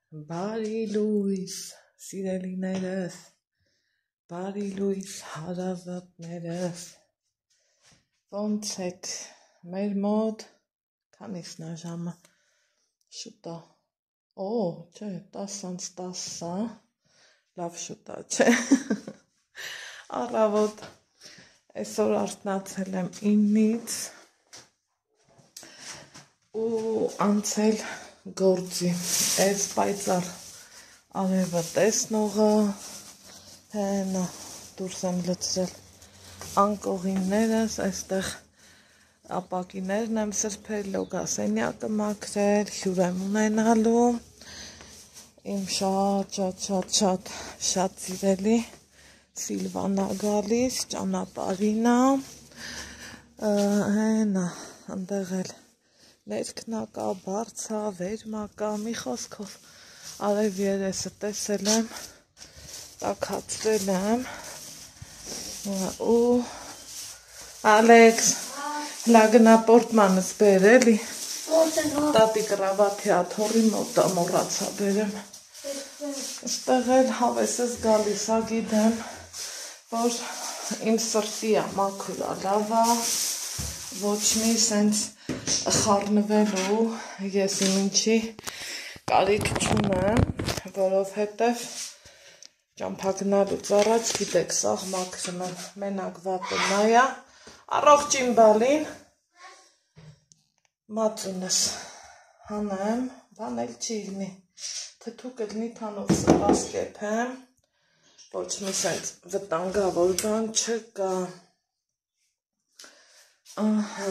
Բարի լույս, սիրելիներս, բարի լույս, հարազատներս, ոնց եք, մեր մոտ, քանիսն է ժամը, շուտ է, չէ, 10:10, լավ շուտ է, չէ, առավոտ, այսօր արթնացել եմ 9-ից ու անցել գործի, այս պայծառ արևը տեսնողը, հենա դուրս եմ լցրել անկողիններս, այստեղ ապակիներն եմ սրբել, լոգասենյակը մաքրել, հյուր եմ ունենալու, իմ շատ սիրելի Սիլվանա գալիս, ճանապարհին է, հենա, ընդեղ էլ ներքնա կա, բարձա, վերմա կա, մի խոսքով արև երեսը տեսել եմ, տաքացրել եմ ու Ալեքս, հլա գնա պորտմանս բեր էլի, տատի կրավաթի աթոռի մոտ մոռացա բերեմ, ստեղ էլ հավեսս գալիս ա գիտեմ, որ իմ սրտի ա մաքուր ա լավ ա, ոչ մի սենց խառնվելու ես իմ ինչի կարիք չունեմ, որովհետև ճամփագնալուց առաջ գիտեք սաղ մաքրում եմ մենակ վատը նայա, առողջին բալին, մածունս հանեմ, բան էլ չի լինի, թթուկ էլ մի թանով սպաս կեփեմ, ոչ մի սենց վտանգավոր բան չկա, ահա,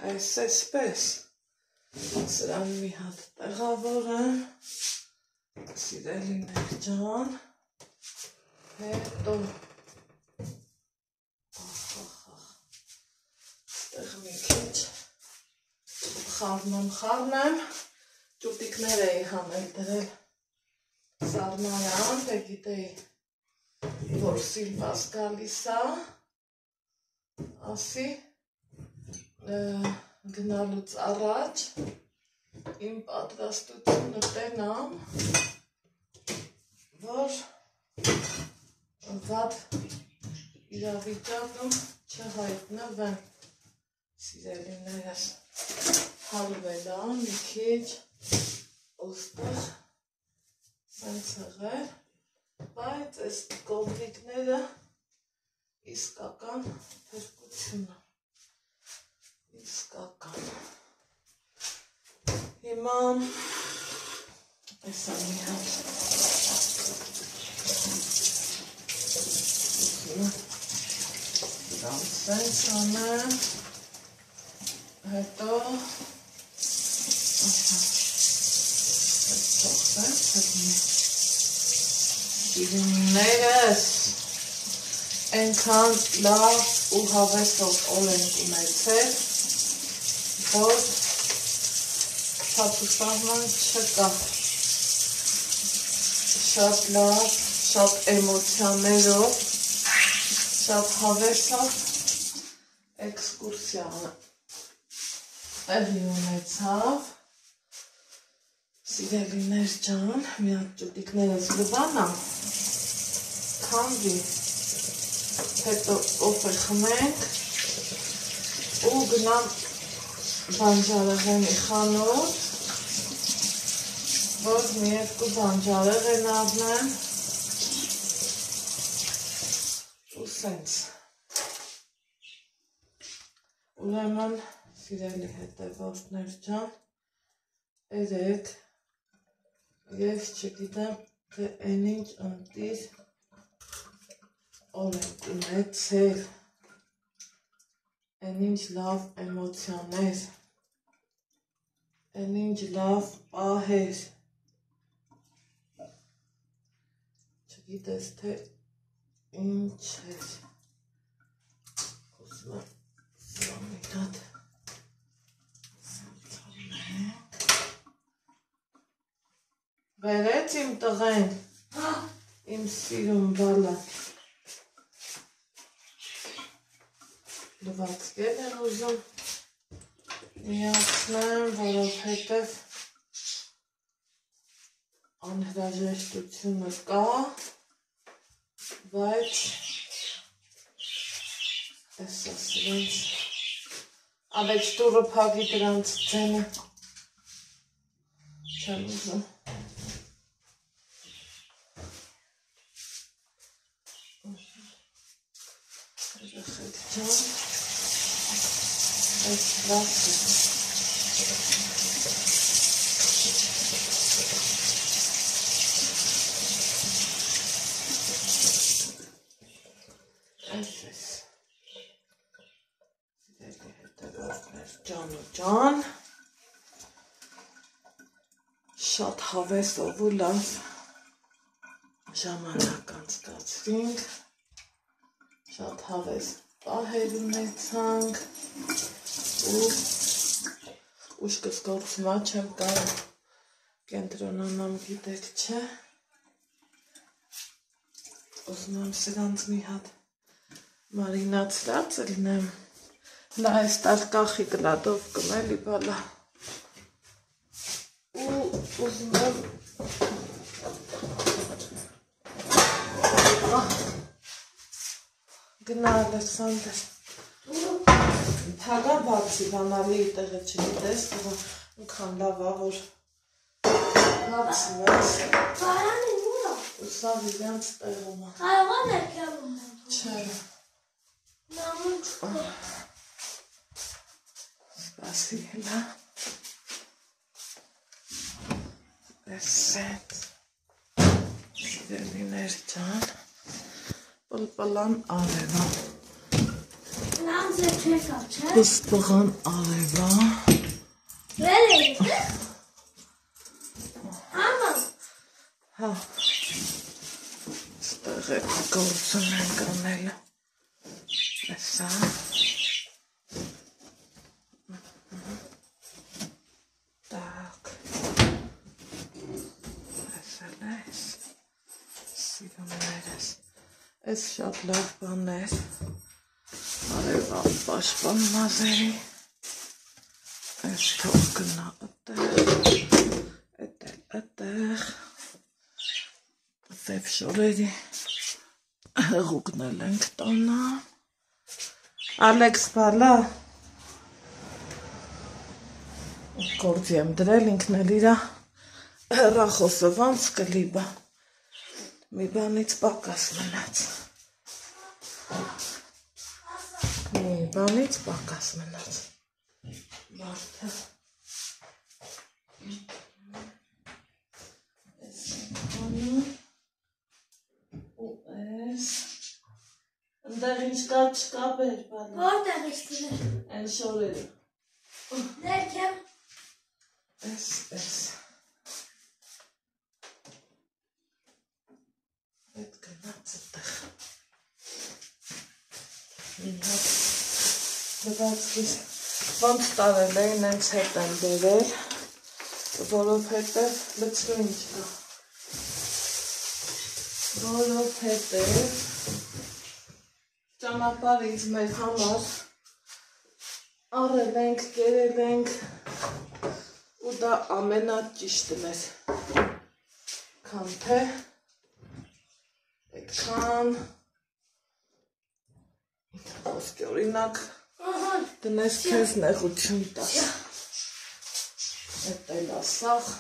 այսպես, սրան մի հատ տեղավորեմ, սիրելիներ ջան, հետո, ստեղ մի քիչ, խառնեմ, ճուտիկներ էի հանել դրել սարմարան, դե գիտեի, որ Սիլվաս գալիս ա, ասի, գնալուց առաջ իմ պատրաստությունը տենամ, որ վատ իրավիճակում չհայտնվեմ, սիրելիներս, հալվել ա, մի քիչ, ոստեղ, սենց հղել, բայց այս կովրիկները իսկական փրկություն ա, իսկական, հիմա, այսա մի հատ, դրանց սենց անեմ, հետո, Սիրունիներս, ենքան լավ ու հավեսով օր ենք ունեցել, որ շատ ուսահման չկա, շատ լավ, շատ էմոցիաներով, շատ հավեսով էքսկուրսիան տեղի ունեցավ, սիրելիներ ջան, մի հատ ճուտիկներս լվանամ, քանդվի, հետո կոֆե խմենք ու գնամ բանջարեղենի խանութ, որ մի երկու բանջարեղեն առնեմ ու սենց, ուրեմն սիրելի հետևորդներ ջան, երեք ես չգիտեմ, թե են ինչ ընտիր օր ենք ունեցել, են ինչ լավ էմոցիաներ, են ինչ լավ պահեր, չգիտես թե ինչ էր, ուզում եմ սրան մի հատ սանցանենք, բերեց իմ տղեն, իմ սիրուն բալը, լվացքեր են ուզում միացնեմ, որովհետև անհրաժեշտությունը կա, բայց էսա սրանց ավեջ տուրը փակի դրանց ձենը չեմ ուզում երեխեք ջան այս վասը Ջան, շատ հավեսով ու լավ ժամանակ անցկացրինք, շատ հավես պահեր ունեցանք ու ուշքս գործմա չեմ կարող կենտրոնանամ գիտեք չէ, ուզում եմ սրանց մի հատ մարինացրած լինեմ, նա այս տալկախի գլադով կմելի բալա ու ուզում եմ գնա Ալեքսանդր թագա բացի բանալի տեղը չգիտես նքան լավա որ բացվես բարանի ուրա ու սավ իրանց տեղում կարողան եկյալում չէ նամուչկո Спасибо. Էսետ սիրելիներ ջան պլպլան արևա Լանձը չեկա, չէ? Պսպղան արևա Վեր է Համա Հա Ստեղ է գործում ենք անել Էսա Այս շատ լավ բաներ արևա պաշպան մազերի այս թող գնա այդտեղ սև շորերի հեղուկնել ենք տանա Ալեքս բալա գործի եմ դրել ինքն էլ իրա հեռախոսը ոնց կլիբա մի բանից պակաս մնաց մի բանից պակաս մնաց մարդը այս բանը ու այս ընդեղ ինչ կա չկա բեր բանը որտեղ ես դրել են շորերը ներքև այս Այդ գնաց այդտեղ Ինհատ լվացքիս ոնց տարել է ինենց հետ եմ բերել որովհետև լծրու ինչ կա որովհետև ճանապարհից մեր համար առել ենք, կերել ենք ու դա ամենաճիշտն էր քան թե Այդքան խոսքի օրինակ դնես քեզ նեղություն տաս Էդ էլ ասաղ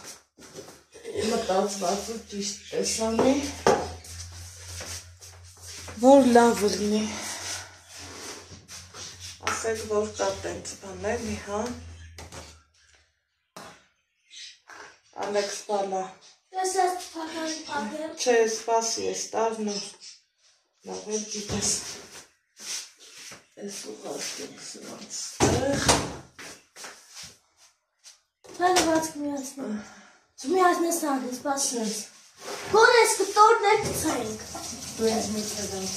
մտածված ու ճիշտ տեսանի որ լավ լինի ասեք որ կա տենց բաների հա Ալեքս բալա Ես ես թականի պապեր Չէ, սպասի ես տարնոր լավ էլ գիտես Ես ուղարկենք սրանց տեղ Հալվածք միացնեմ Չմիացնես անդի, սպասի ես Կոն ես կտորն է կցայինք Դու ես մի կդանք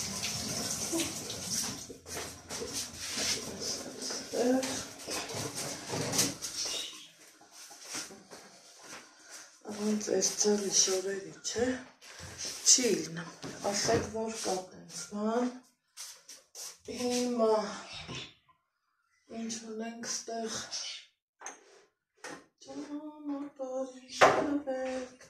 Ոնց այս ծառի շորերի չէ չի լինում ասեք որ կա տենց բան հիմա ինչ ունենք ստեղ ճանապարհի շավեք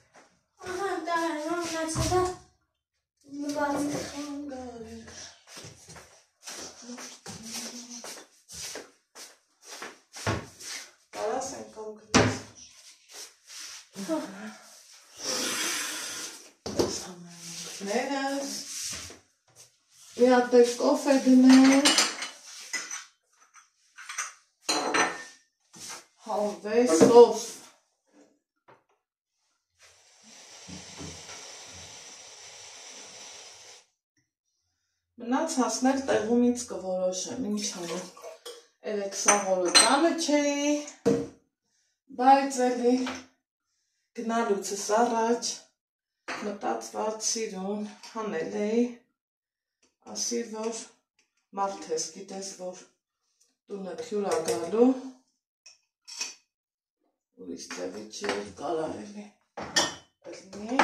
Ներս, մի հատ էլ կոֆե գնենք, հավեսով, մնաց հասնել տեղում ինձ կորոշեմ, ինչ անեմ, երեք սաղ օրը տանը չէի, բայց էլի գնալուցս առաջ մտածված սիրուն հանել էի, ասի, որ մարդ ես գիտես, որ տունը քյուր ա գալու, ուրիշ ձևի չի կարա էլի ելնի,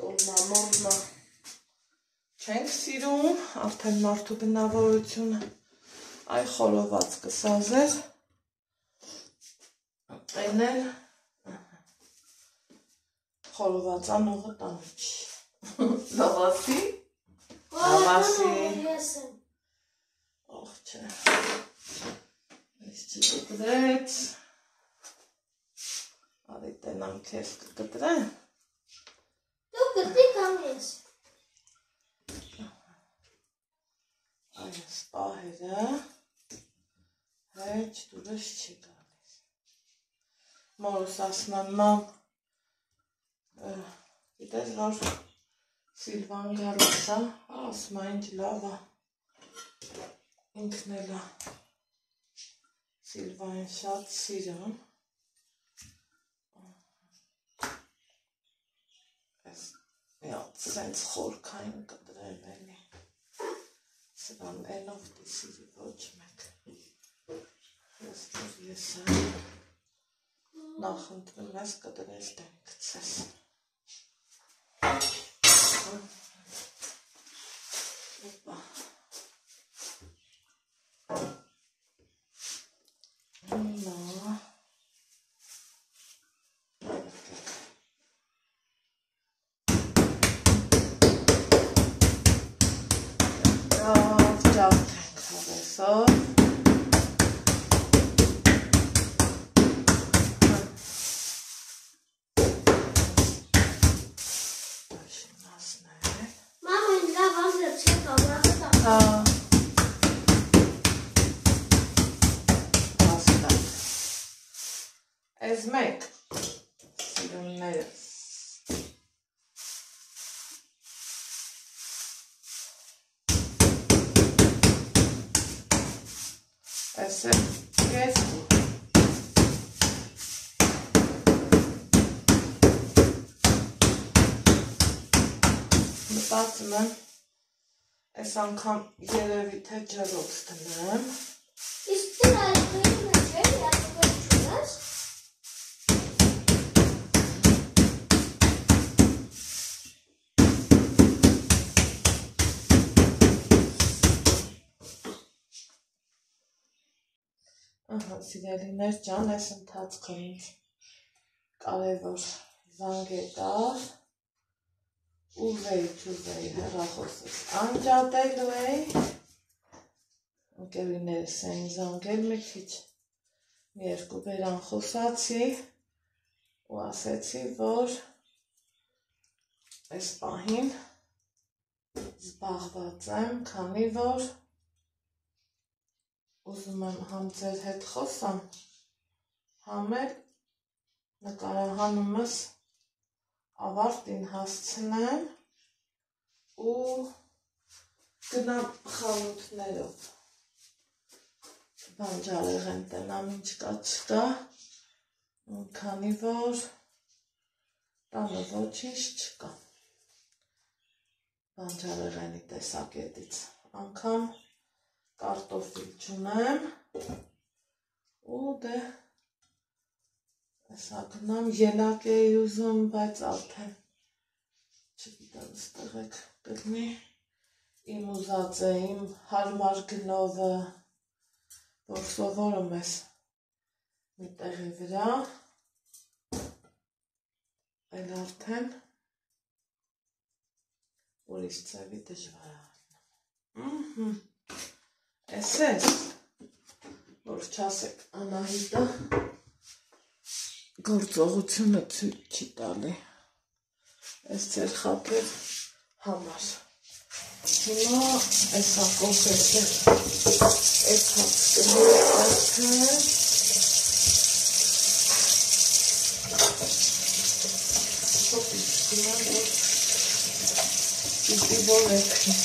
տոլմա չենք սիրում, արդեն մարդու բնավորությունը այ խորոված կսազեր, այն էլ խորովածան ուղը տանը չի, լավասի, օղ չէ, ես չկտրեց, արի տենամ կեզ կկտրեմ, դու կտրի կամ ես, այս պահերը հեչ դուրս չի գալիս, մորս ասման մամ, գիտես որ Սիլվան գալիս է, ասմա ինչ լավ է, ինքն էլ է Սիլվային շատ սիրում, ես միատ սենց խորքային կտրեմ էլի, սրան էնով դիսիրի ոչ մեկ, ես որ ես նախնդրում ես կտրել դեմ կծես, Opa. No. Job cover so. Ez meg sirunneres. Ez kezdi. Մտածում եմ, այս անգամ երևի թե ջրոց տնեմ։ Իսկ դու այդպես չէ, այդպես չունես։ Ահա, սիրելիներ ջան, այս ընթացքում ինձ կարևոր զանգ է տալ, ուզեի հեռախոսս անջատելու էի, ընկերուներս էին զանգել մի քիչ, մի երկու բերան խոսացի ու ասեցի, որ այս պահին զբաղված եմ, քանի որ ուզում եմ համ ձեր հետ խոսամ, համ էլ նկարահանումս ավարտին հասցնեմ ու գնամ խանութներով բանջարեղեն տնամ ինչ կա չկա, քանի որ տանը ոչինչ չկա բանջարեղենի տեսակետից, անգամ կարտոֆիլ չունեմ ու դե Սա գնամ ելակ էի ուզում, բայց արդեն չգիտեմ ստեղ եք գտնի իմ ուզած է, իմ հարմար գնովը, որ սովորում ես մի տեղի վրա, այլ արդեն ուրիշ ձևի դժվար է առնում։ Էս որ չասեք Անահիտը գործողությունը ցույց չի տալի։ Այս ձեր խաբեր համար։ Հիմա այսա կոնֆետը այս հացկելու արդեն շոպից հիմա որ պիտի բոլեքի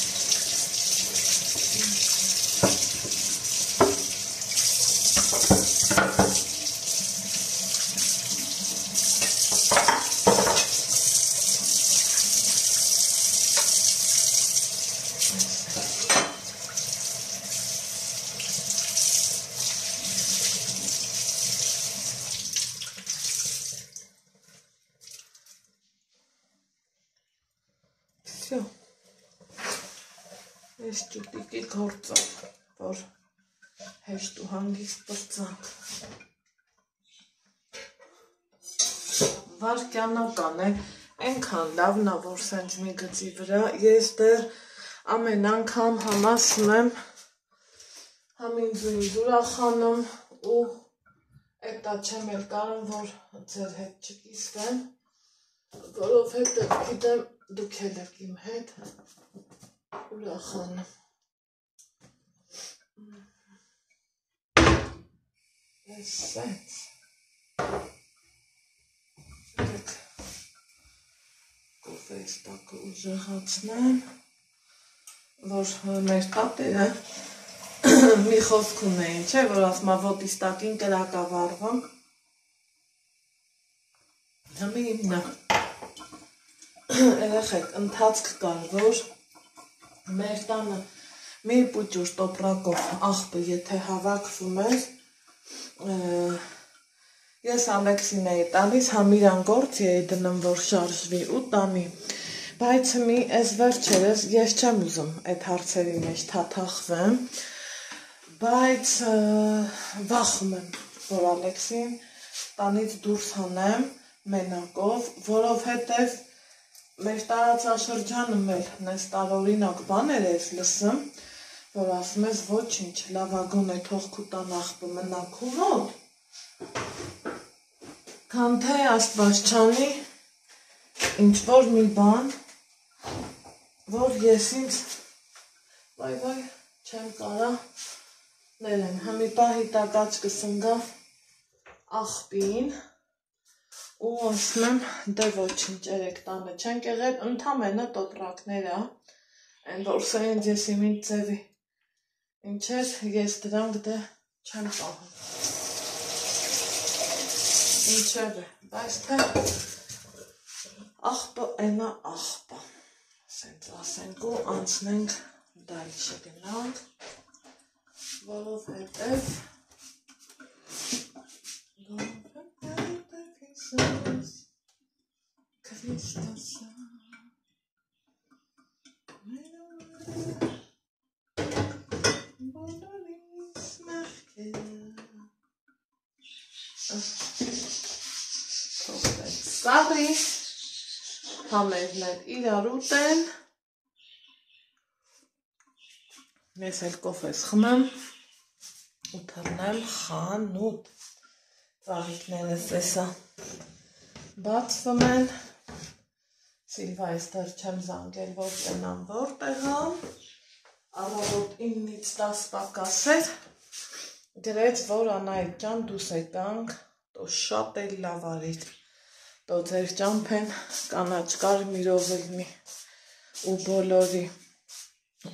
Այս ճուտիկի գործը, որ հեշտ ու հանգիստ պրծանք։ Վարկյանական է, այնքան լավն է, որ սենց մի գծի վրա, ես դեռ ամեն անգամ համասում եմ, համ ինձ ուրախանում ու էտա չեմ էլ կարում, որ ձեր հետ չկիսվեմ, որովհետև գիտեմ դուք էլ եք իմ հետ ուրախանում։ Ես սենց կոֆեից տակը ուժեղացնեմ, որ մեր տատերը մի խոսք ունեին, չէ, որ ասմա ոտիս տակին կրակա վառվում։ Համի իմնա երեխեք ընթացք կար, որ մեր տանը մի պուճուր տոպրակով աղբը եթե հավաքվում էր, ես Ալեքսին էի տալիս, համ իրան գործի էի դնում, որ շարժվի ու տանի, բայց մի այս վերջերս ես չեմ ուզում այդ հարցերի մեջ թաթախվեմ, բայց վախում եմ, որ Ալեքսին տանից դուրս հանեմ մենակով, որովհետև մեր տարածաշրջանը մեր նեստարօրինակ բաներ ես լսում, որ ասում ես ոչինչ, լավագոն է թող քու տան աղբը մնա քու մոտ, քան թե Աստված չանի ինչ-որ մի բան, որ ես ինձ վայ չեմ կարա ներեմ, հմի պահի տակաճ կսնգա աղբին, ու ասում եմ, դե ոչինչ երեք տանը չենք եղել, ընդամենը տոպրակները, այն որ սա ինձ ես իմ ինձ ձևի, ինչեր ես դրանք դե չեմ պահում, ինչև է, բայց թե աղբը ենա աղբը, սենց ասենք ու անցնենք դալիշը գնանք, որովհետև Քրիստոսը բոլորիս մեղքերը թողնենք սաղի համերն էլ իրար ուտեն ես էլ կոֆես խմեմ ու թռնեմ խանութ ծաղիկներս էսա բացվում են, Սիլվա էստեր չեմ զանգել, որ տնամ որտեղամ, առավոտ 9-ից 10 պակաս էր, գրեց, որ Անայդ ջան դուս եկանք, տո շատ էլ լավ արիր, տո ձեր ճամփեն կանաչ կարմիրով ելնի ու բոլորի,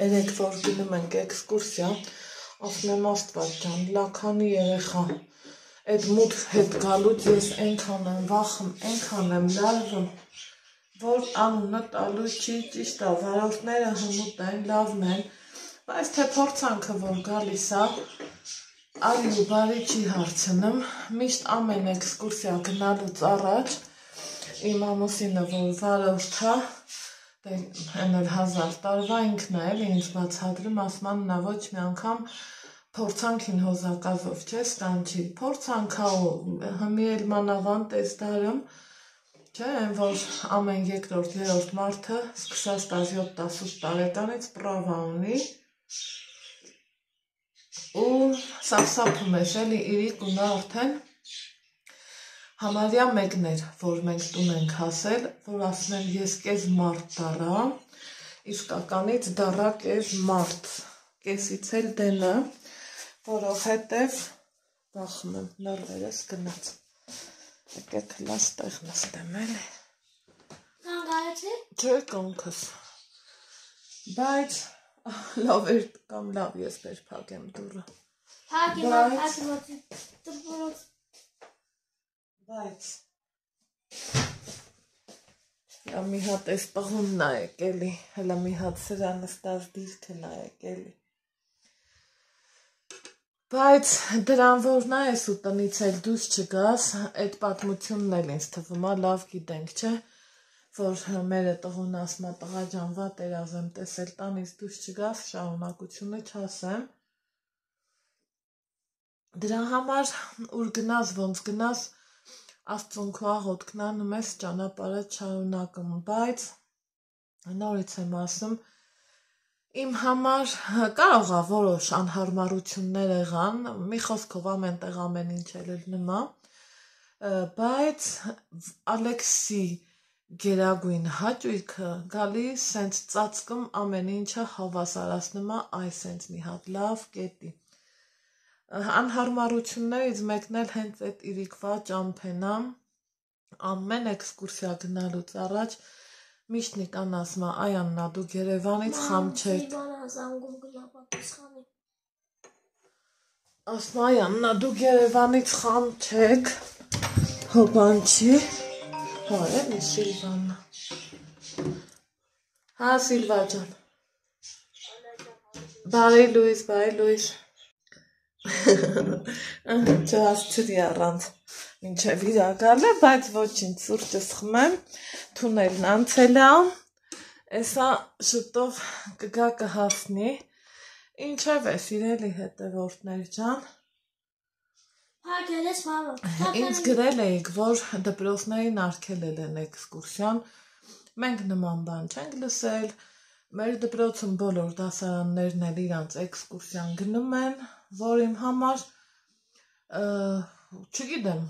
երեք որ գնում ենք էքսկուրսիա, ասում եմ Աստված ջան, լաքանի երեխա, այդ մութ հետ գալուց ես այնքան եմ վախում, այնքան եմ լարվում, որ անունը տալու չի ճիշտ է, վարորդները հմուտ են, լավն են, բայց թե փորձանքը որ գալիս է, արի ու բարի չի հարցնում, միշտ ամեն էքսկուրսիա գնալուց առաջ, իմ ամուսինը որ վարորդ է, այն էլ 1000 տարվա ինքն է էլ ինձ բացատրում, ասում աննա ոչ մի անգամ փորձանքին հոզակազով չես կանչի, փորձանքա ու հմի էլ մանավանդ ես դարում, չէ, որ ամեն երկրորդ երրորդ մարդը սկսած 17-18 տարեկանից պրավա ունի ու սապսապում ես էլի իրիկ ու նա արդեն Համարյա մեկն էր, որ մենք տուն ենք հասել, որ ասում են ես կես մարդ դառա, իսկականից դառա կես մարդ, կեսից էլ դենը, որովհետև վախում եմ, նորվերս գնաց, եկեք լաս տեղ նստեմ էլի։ Կանգարեցի։ Չէ կոնքս, բայց լավ էր կամ լավ ես բեր փակեմ դուրը։ Բայց հլա մի հատ էս պղուն նայեք էլի, հլա մի հատ սրա նստած դիրքը նայեք էլի։ Բայց դրան որ նայես ու տնից էլ դուրս չգաս, այդ պատմությունն էլ ինձ թվում է լավ գիտենք, չէ, որ մերը տղուն ասմա տղա ջան վատ երազեմ տեսել տանից դուրս չգաս, շարունակությունը չասեմ։ Դրա համար ուր գնաս, ոնց գնաս, Աստծուն քո աղոթքն անում ես ճանապարհը շարունակում, բայց նորից եմ ասում, իմ համար կարող է որոշ անհարմարություններ եղան, մի խոսքով ամենտեղ ամեն ինչ էլ նմա, բայց Ալեքսի գերագույն հաճույքը գալիս սենց ծածկում ամեն ինչը հավասարացնում է այս սենց մի հատ լավ կետի։ Անհարմարություններից մեկն էլ հենց այդ իրիկվա ճամփենա, ամեն էքսկուրսիա գնալուց առաջ միշտ Նիկան ասում է, այ Աննա դուք Երևանից խամ չեք։ Ասում է, այ Աննա դուք Երևանից խամ չեք, հոբան չի, հա էլի Սիլվաննա։ Հա Սիլվա ջան։ Բարի լույս։ Չհասցրի առանց մինչև իրակալը, բայց ոչինչ սուրճս խմեմ, թունելն անցել է, էսա շուտով կգա կհասնի, ինչև է սիրելի հետևորդներ ջան, ինձ գրել էիք, որ դպրոցներին արգելել են էքսկուրսիան, մենք նման բան չենք լսել, մեր դպրոցում բոլոր դասարաններն էլ իրանց էքսկուրսիան գնում են, որ իմ համար, չգիտեմ,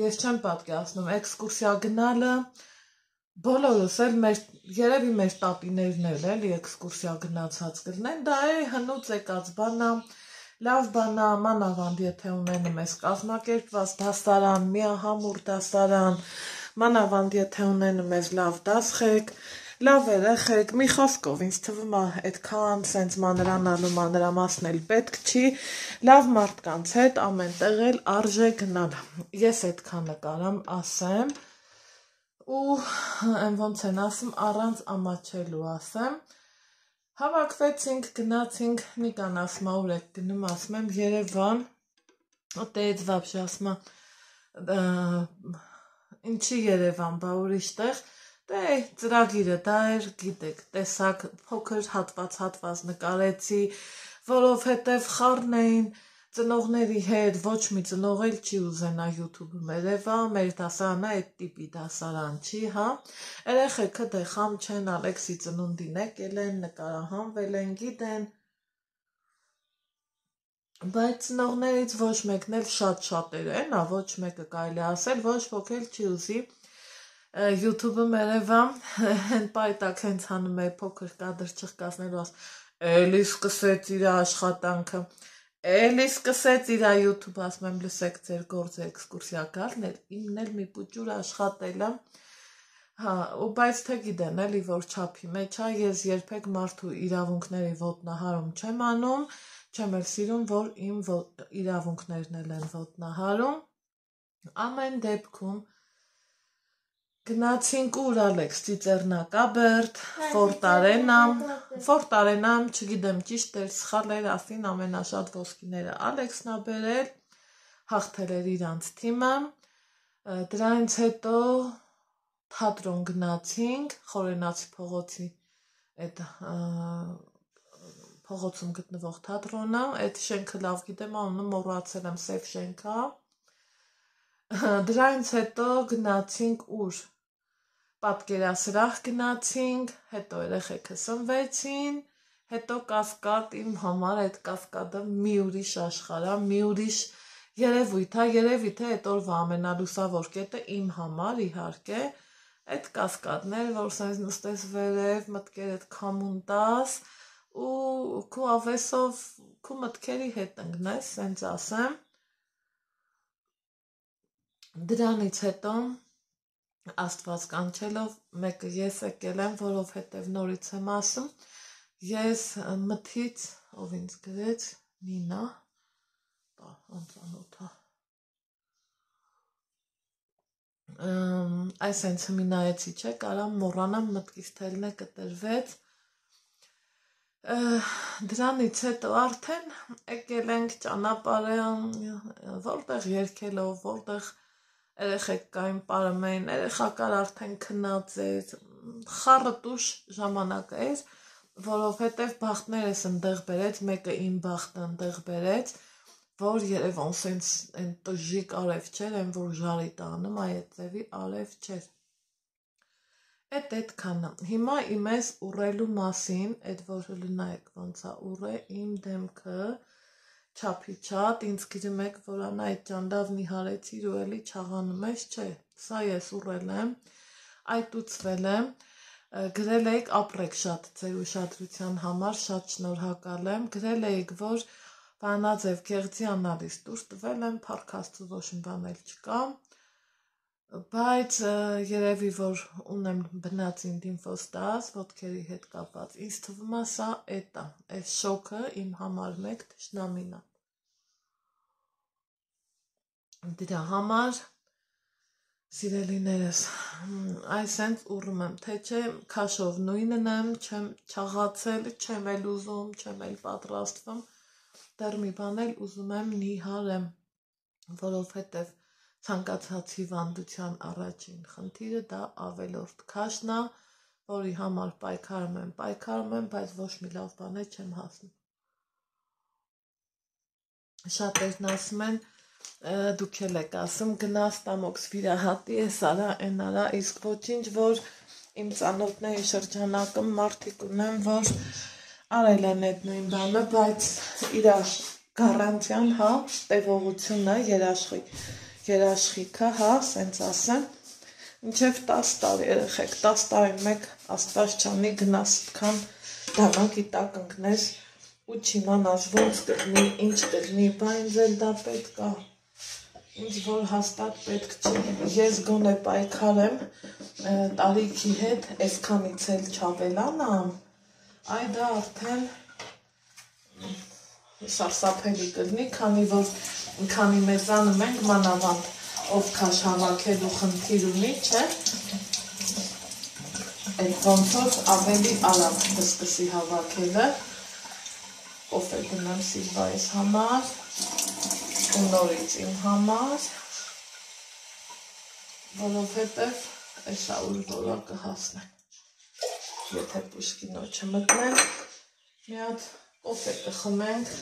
ես չեմ պատկերացնում, էքսկուրսիա գնալը, բոլորս էլ երևի մեր տատիներն էլ էլի էքսկուրսիա գնացած կլինեն, դա է հնուց եկած բանա, լավ բանա, մանավանդ եթե ունենում ես կազմակերպված դասարան, միահամուռ դասարան, մանավանդ եթե ունենում ես լավ դասղեկ, լավ երեխեք, մի խոսքով ինձ թվում է այդքան սենց մանրանալու մանրամասն էլ պետք չի, լավ մարդկանց հետ ամենտեղ էլ արժե գնալ, ես այդքանը կարամ ասեմ ու այն ոնց են ասում առանց ամաչելու ասեմ, հավաքվեցինք, գնացինք, Նիկան ասում է ուր եք գնում, ասում եմ Երևան, տեից վաբշե ասում է ինչի Երևան, բա ուրիշ տեղ, դե ծրագիրը դա էր, գիտեք, տեսակ փոքր հատված նկարեցի, որովհետև խառն էին ծնողների հետ, ոչ մի ծնող էլ չի ուզենա YouTube-ում երևա, մեր դասարանը այդ տիպի դասարան չի, հա, երեխեքը դե խամ չեն, Ալեքսի ծնունդին եկել են, նկարահանվել են, գիտեն, բայց ծնողներից ոչ մեկն էլ շատ-շատերը են, ոչ մեկը կարելի ասել, ոչ ոք էլ չի ուզի YouTube-ում երևա, հեն պայտակ հենց հանում է փոքր կադր չխկացնելու էլի սկսեց իր աշխատանքը, էլի սկսեց իր YouTube, ասում եմ լսեք ձեր գործը էքսկուրսիա գալն էր, իմն էլ մի պուճուր աշխատել եմ, հա, ու բայց թե գիտեն էլի որ չափի մեջ, հա, ես երբեք մարդու իրավունքների ոտնահարում չեմ անում, չեմ էլ սիրում, որ իմ իրավունքներն էլ են ոտնահարում, ամեն դեպքում գնացինք ուր Ալեքս Ծիծեռնակաբերդ, Ֆորտ Արենամ, չգիտեմ ճիշտ էր, սխալ էր, ասին ամենաշատ ոսկիները Ալեքսն ա բերել, հաղթել էր իրանց թիմը, դրանից հետո թատրոն գնացինք, Խորենացի փողոցի այդ փողոցում գտնվող թատրոնը, այդ շենքը լավ գիտեմ, անունը մոռացել եմ, սև շենք է, դրանից հետո գնացինք ուր պատկերասրահ գնացինք, հետո երեխեքը սնվեցին, հետո Կասկադ իմ համար այդ Կասկադը մի ուրիշ աշխարհ է, մի ուրիշ երևույթ է, երևի թե այդ օրվա ամենալուսավոր կետը իմ համար իհարկե այդ կասկադներ, որ սենց նստես վերև, մտքերդ քամուն տաս ու քո ավեսով քո մտքերի հետ ընկնես, սենց ասեմ։ Դրանից հետո Աստված կանչելով մեկը ես եկել եմ, որովհետև նորից եմ ասում, ես մթից, ով ինձ գրեց, Նինա, անծանոթ է, այս հենց մի նայեցի չէ, կարամ մոռանամ մտքից թելն է կտրվեց, դրանից հետո արդեն եկել ենք ճանապարհը, որտեղ երգելով, որտեղ երեխեք կային պարմեն, երեխակար արդեն քնած էր, խառը տուշ ժամանակ էր, որովհետև բախտներս ընդեղ բերեց, մեկը իմ բախտը ընդեղ բերեց, որ երևոն սենց են տժիկ արև չեր, են որ ժարի տանում, այդ ձևի արև չեր։ Էդ այդքանը, հիմա իմ ես ուռելու մասին, այդ որ լնայեք ոնց է ուռե իմ դեմքը, չափի չատ, ինձ գիրում եք, որ անա այդ ճանդավնի հարեցիր ու էլի չաղանում ես, չէ, սա ես ուռել եմ, այտուցվել եմ, գրել էիք ապրեք շատ ձեր ուշադրության համար, շատ շնորհակալ եմ, գրել էիք, որ բանաձև գեղձի անալիզ դուրս տվել եմ, փառք Աստծո ոչ մի բան էլ չկա, բայց երևի որ ունեմ բնած ինտիմֆոստազ, ոտքերի հետ կապած, ինձ թվում է սա էդ է, այս շոքը իմ համար մեկ թշնամին է։ Դրա համար սիրելիներս, այս հենց ուռում եմ, թե չէ քաշով նույնն եմ, չեմ չաղացել, չեմ էլ ուզում, չեմ էլ պատրաստվում, դեռ մի բան էլ ուզում եմ նիհարեմ, որովհետև ցանկացած հիվանդության առաջին խնդիրը դա ավելորդ քաշն է, որի համար պայքարում եմ, բայց ոչ մի լավ բան չեմ հասնում։ Շատերն ասում են, դուք էլ եք ասում, գնա ստամոքս վիրահատի, ես արա, են արա, իսկ ոչինչ, որ իմ ծանոթների շրջանակում մարդիկ ունեմ, որ արել են այդ նույն բանը, բայց իրար գարանտիան, հա, տևողությունը, երաշխիքը, հա, սենց ասեմ, մինչև 10 տարի երեխեք, 10 տարին մեկ Աստված չանի գնաս այդքան դանակի տակ ընկնես ու չիմանաս ոնց կգնի, ինչ կգնի, բա ինձ էլ դա պետք է, ինձ որ հաստատ պետք չի, ես գոնե պայքարեմ տարիքի հետ, այսքանից էլ չավելանամ, այ դա արդեն սարսափելի կգնի, քանի մեծանում ենք մանավանդ ով քաշ հավաքելու խնդիր ունի, չէ, այդ ոնց որ ավելի արագ կսկսի հավաքելը, կոֆե գնամ Սիլվայիս համար, ու նորից իմ համար, որովհետև էսա ուր որա կհասնեմ, եթե Պուշկինո չմտնեմ, մի հատ կոֆե կխմենք,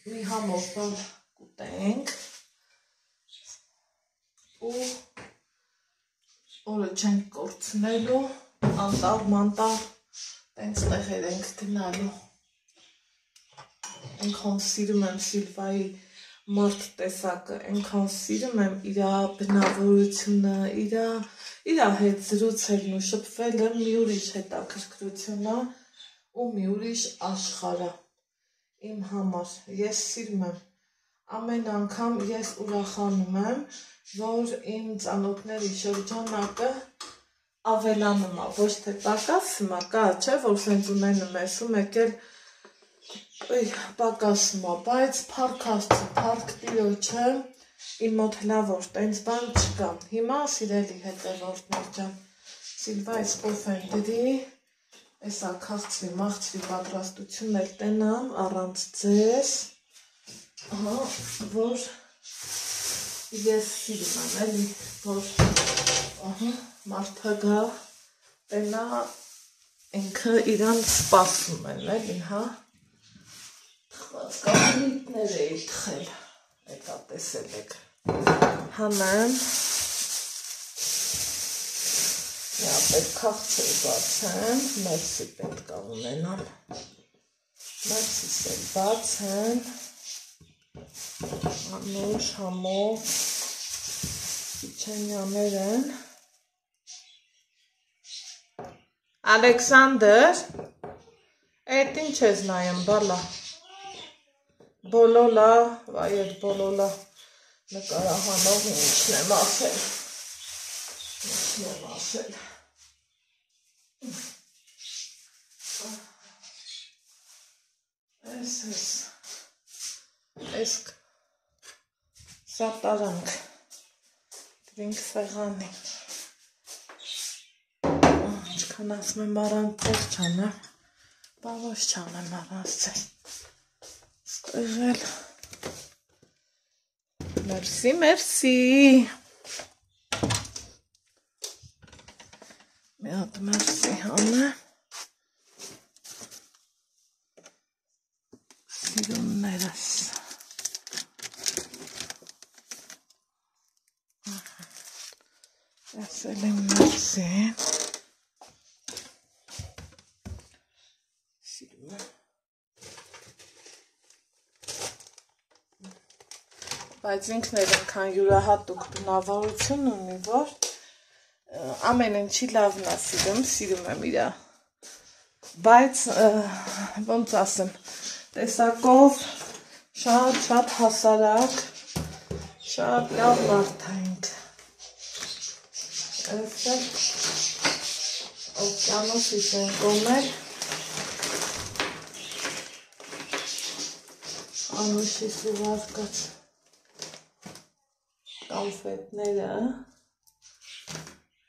մի համով բան կուտենք, ու օրը չենք կորցնելու, անտար, տենց տեղեր ենք գնալու, այնքան սիրում եմ Սիլվայի մարդ տեսակը, այնքան սիրում եմ իրա բնավորությունը, իրա հետ զրուցելն ու շփվելը մի ուրիշ հետաքրքրություն է ու մի ուրիշ աշխարհ է իմ համար, ես սիրում եմ, ամեն անգամ ես ուրախանում եմ, որ իմ ծանոթների շրջանակը ավելանում է, ոչ թե պակասում է, կա, չէ, որ սենց ունենում ես ու մեկ էլ պակասում է, բայց փառք Աստծո, փառք Տիրոջը, իմ մոտ հլավոր տենց բան չկա, հիմա սիրելի հետևորդներ ջան, Սիլվայից կոֆեն դրի, էսա քաղցրի, մաղցրի պատրաստությունն էլ տենամ, առանց ձեզ, որ ես սիրում եմ, էլի, որ մարդը գա, տենա, ինքը իրան սպասում են, էլի, հա, թխված կապլիտներ էի թխել, եկա տեսել եք, հանեմ, պետք քաղցր բացեմ, մերսի պետք է ունենամ, մերսիս էլ բացեմ, Անուշ, համով, իչենյաներ են, Ալեքսանդր, էդ ինչ ես նայեմ, բալա, բոլոլա, վայ էդ բոլոլա, նկարահանող ինչն եմ ասել, Ես սա տարանք, դրինք սեղանի, ինչքան ասում եմ արանք տեղ չանեմ, բավոս չանեմ առանց ձեր, ստեղել, մերսի, մի հատ մերսի հանեմ, սիրուններս, ասել եմ մերսի, սիրում եմ, բայց ինքն էլ ինքան յուրահատուկ բնավորություն ունի, որ ամեն ինչի լավն է սիրում եմ իրա, բայց ոնց ասեմ, տեսակով շատ հասարակ, շատ լավ մարդ ենք, այսել օվկիանոսից են կողմել, անուշի սուվարկած կոնֆետները,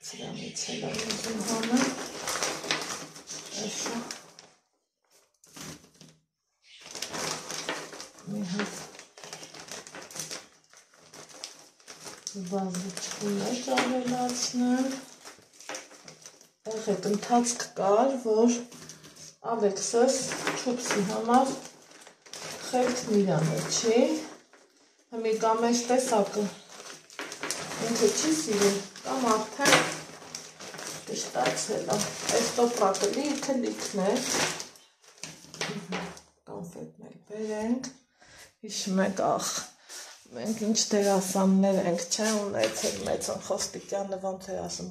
Սրանից էլ ամենություն համը, այսա, մի հատ վազիչքուներ ճավելացնեմ, այդ ընթացք կար, որ Ալեքսս չուպսի համար խելքն իրանը չի, հմի կամ էս տեսակը, ինքը չի սիրում, կամ արդեն կշտացել է, այս տոպրակը լիքը լիքն է, կոնֆետն էլ բերենք, հիշում եք ախ, մենք ինչ դերասաններ ենք, չէ ունեցել մեծն Խոստիկյանը ոնց էր ասում,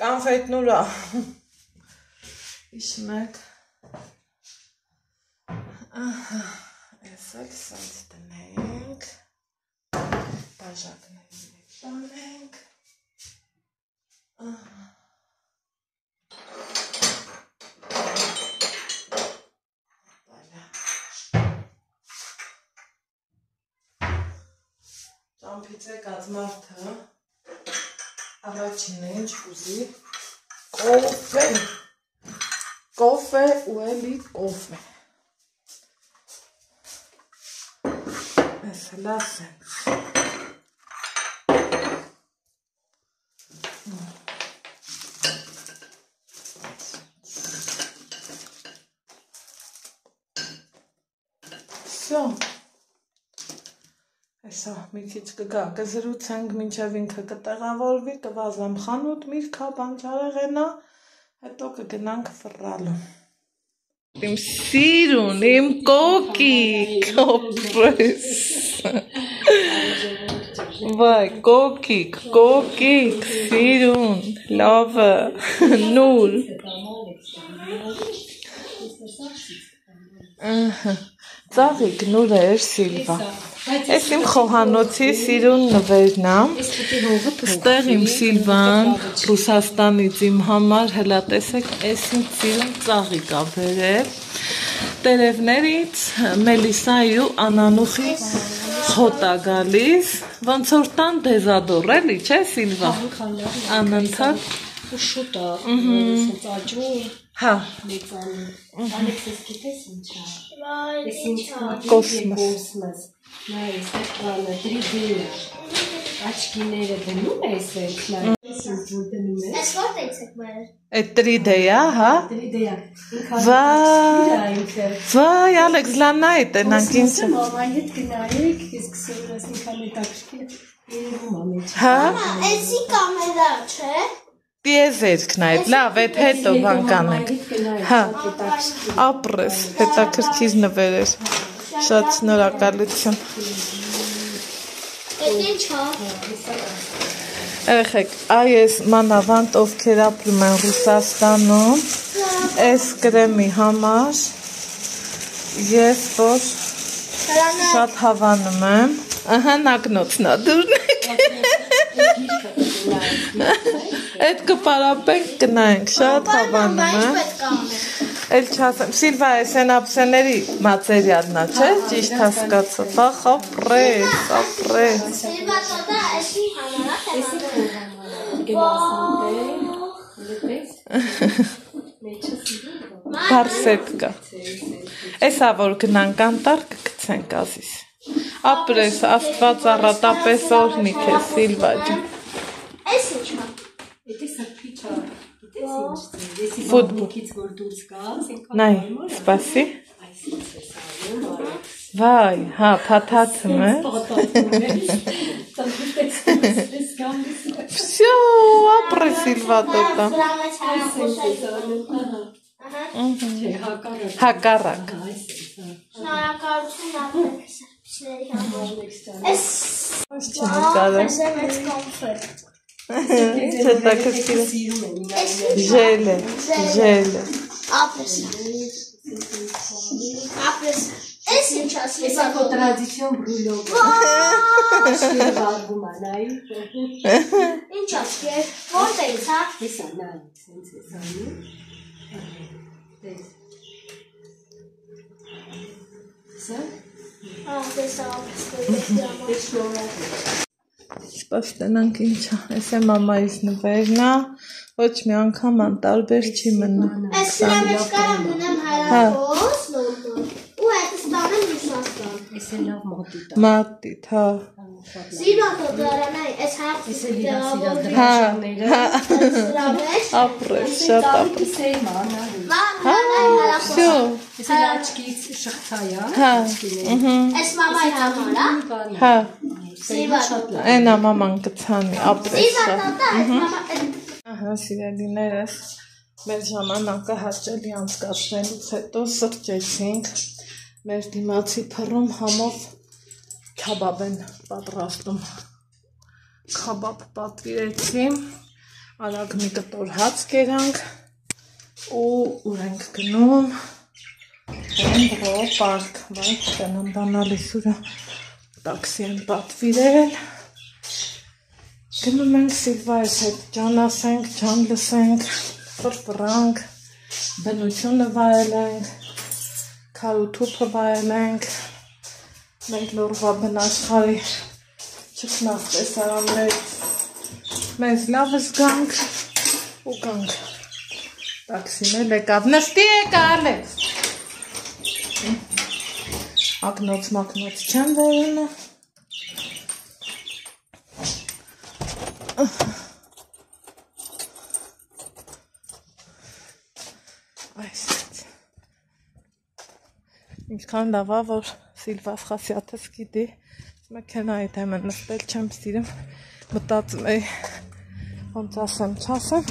կանֆետնուրա, հիշում եք, Այսօր սենց տնենք, բաժակների տանենք, ճամփից եկած մարդը առաջինը ինչ ուզի կոֆե ու էլի կոֆե Այս լավ սենց Всё Այսա մի քիչ կգա, կզրուցենք մինչև ինքը կտեղավորվի, կվազեմ խանութ, միրգա, բանջարեղենա, հետո կգնանք ֆռալու։ Իմ սիրուն, իմ կոկիկ, օպրես։ Վայ, կոկիկ, սիրուն, լավը, նուր։ Ծաղիկ նուր էր Սիլվա։ Այս իմ խոհանոցի սիրուն նվերն է, ստեղ իմ Սիլվան Ռուսաստանից իմ համար հելա տեսեք, այս իմ սիրուն ծաղիկ ա բերել, տերևներից Մելիսայի ու Անանուխի խոտ ա գալիս, ոնց որ տան դեզադոր էլի, չէ Սիլվա, անընդհատ Շուտ ա, սենց աճում, հա, մեծանում, Ալեքսես գիտես ինչա, ես ինչ կոսմոս, նա ես էկրանը, 3D աչկիները դնում ես էք, նա ես ինչ որ դնում ես, ես ո՞րտ եք մեր, այդ 3D-ա, հա, 3D-ա, վայ, Ալեքս լանայի տենանք ինձ, մամայի հետ գնայեք, ես կսեմ ես ինքան հետաքրքիր, երևում ամեջ, հա, էսի կամերա չէ, Տիեզերքն այդ, լավ, այդ հետո բան կանենք, հա, ապրես, հետաքրքիր նվեր էր, Շատ շնորհակալություն։ Երեխեք, այս մանավանդ ովքեր ապրում են Ռուսաստանում, այս կրեմի համար ես որ շատ հավանում եմ, ահա նագնոցնա դուրնեք, այդ կպարապենք կնայենք, շատ հավանում եմ, էլ չասեմ, Սիլվա է սենապսեների մատերիալնա, չէ, ճիշտ հասկացով, վախ ապրես, ապրես։ Սիլվա տոտա էսի հանարատ Բարսետկա։ Էսա որ գնանք անտար կգցենք ազիս։ Ապրես, աստված առատապես օրհնիք է Սիլվա ջան։ Էս ինչա։ Էդի սրբիչա։ Ֆուտբոլ։ Նայ, սպասի։ Վայ, հա, փաթաթում է։ Всё, ապրե Սիլվա տոտա։ Հակառակ։ Շնորհակալություն ապրեք սրբիչների համար։ Էս չնկարեմ։ Ժելը, ժելը։ Ապրես։ Ապրես։ Էս ինչ ասես։ Էսա քո տրադիցիոն բրուլյոն։ Շիրվարվում է, նայ։ Ինչ ասես։ Որտեղից, հա։ Էսա, նայ, սենց էսանի։ Դես։ Սա։ Դեսա, ապրես։ Սպաստնանք ինչա, ես է մամայիս նվերնա, ոչ մի անգամ անտարբեր չի մնա։ Ես սրա մեջ կարամ գնեմ հայրախոս, ու հետս բանեմ Ռուսաստան։ Ես է լավ մատիտ։ Մատիտ, հա։ Սիրվա տոտարանայ, ես հարցիս տեղավորվի։ Ապրես, շատ ապրես։ Всё։ Ես էլ աչքից շղթայա։ Ես մամայի համարա։ Հա։ Այնա մաման կցանի, ապրես շատ։ Ահա սիրելիներս, մեր ժամանակը հաճելի անցկացնելուց հետո սրճեցինք, մեր դիմացի փռում համով քաբաբ են պատրաստում, քաբաբ պատվիրեցի, արագ մի կտոր հաց կերանք ու ուր ենք գնում, դրո պարկ, վայ, տնամ բանալի սուրա տաքսի են պատվիրել, գնում ենք Սիլվայիս հետ ջան ասենք, ջան լսենք, ֆրֆրանք, բնությունը վայելենք, քարոթուփը վայելենք, մենք լորվա բնաշխարի չքնած տեսարաններից մեզ լավ զգանք ու գանք, տաքսին էլ եկավ, նստի եք Ալեքս, ակնոց մակնոց չեմ վերունը, ինչքան լավ է, որ Սիլվաս խասյաթս գիտի, մեքենայի դեմը նստել չեմ սիրում, մտածում էի, ոնց ասեմ, չասեմ,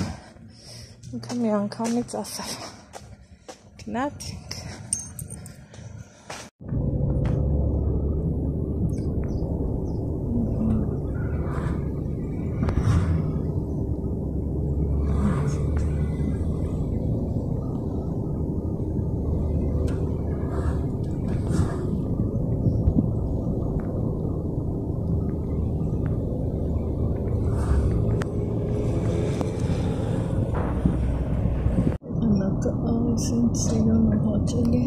ինքը մի անգամից ասել, գնացինք։ Սիրում ու հաճելի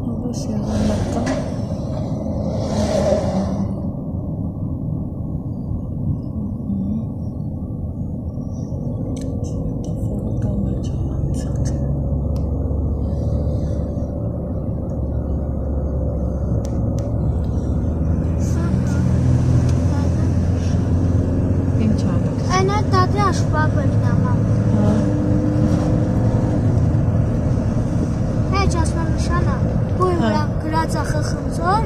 հավես եղանակա Ինչ անեք? Այն այդ դատի աշպապ էր նամա Նշանը, բույն վրա գրած է խխնձոր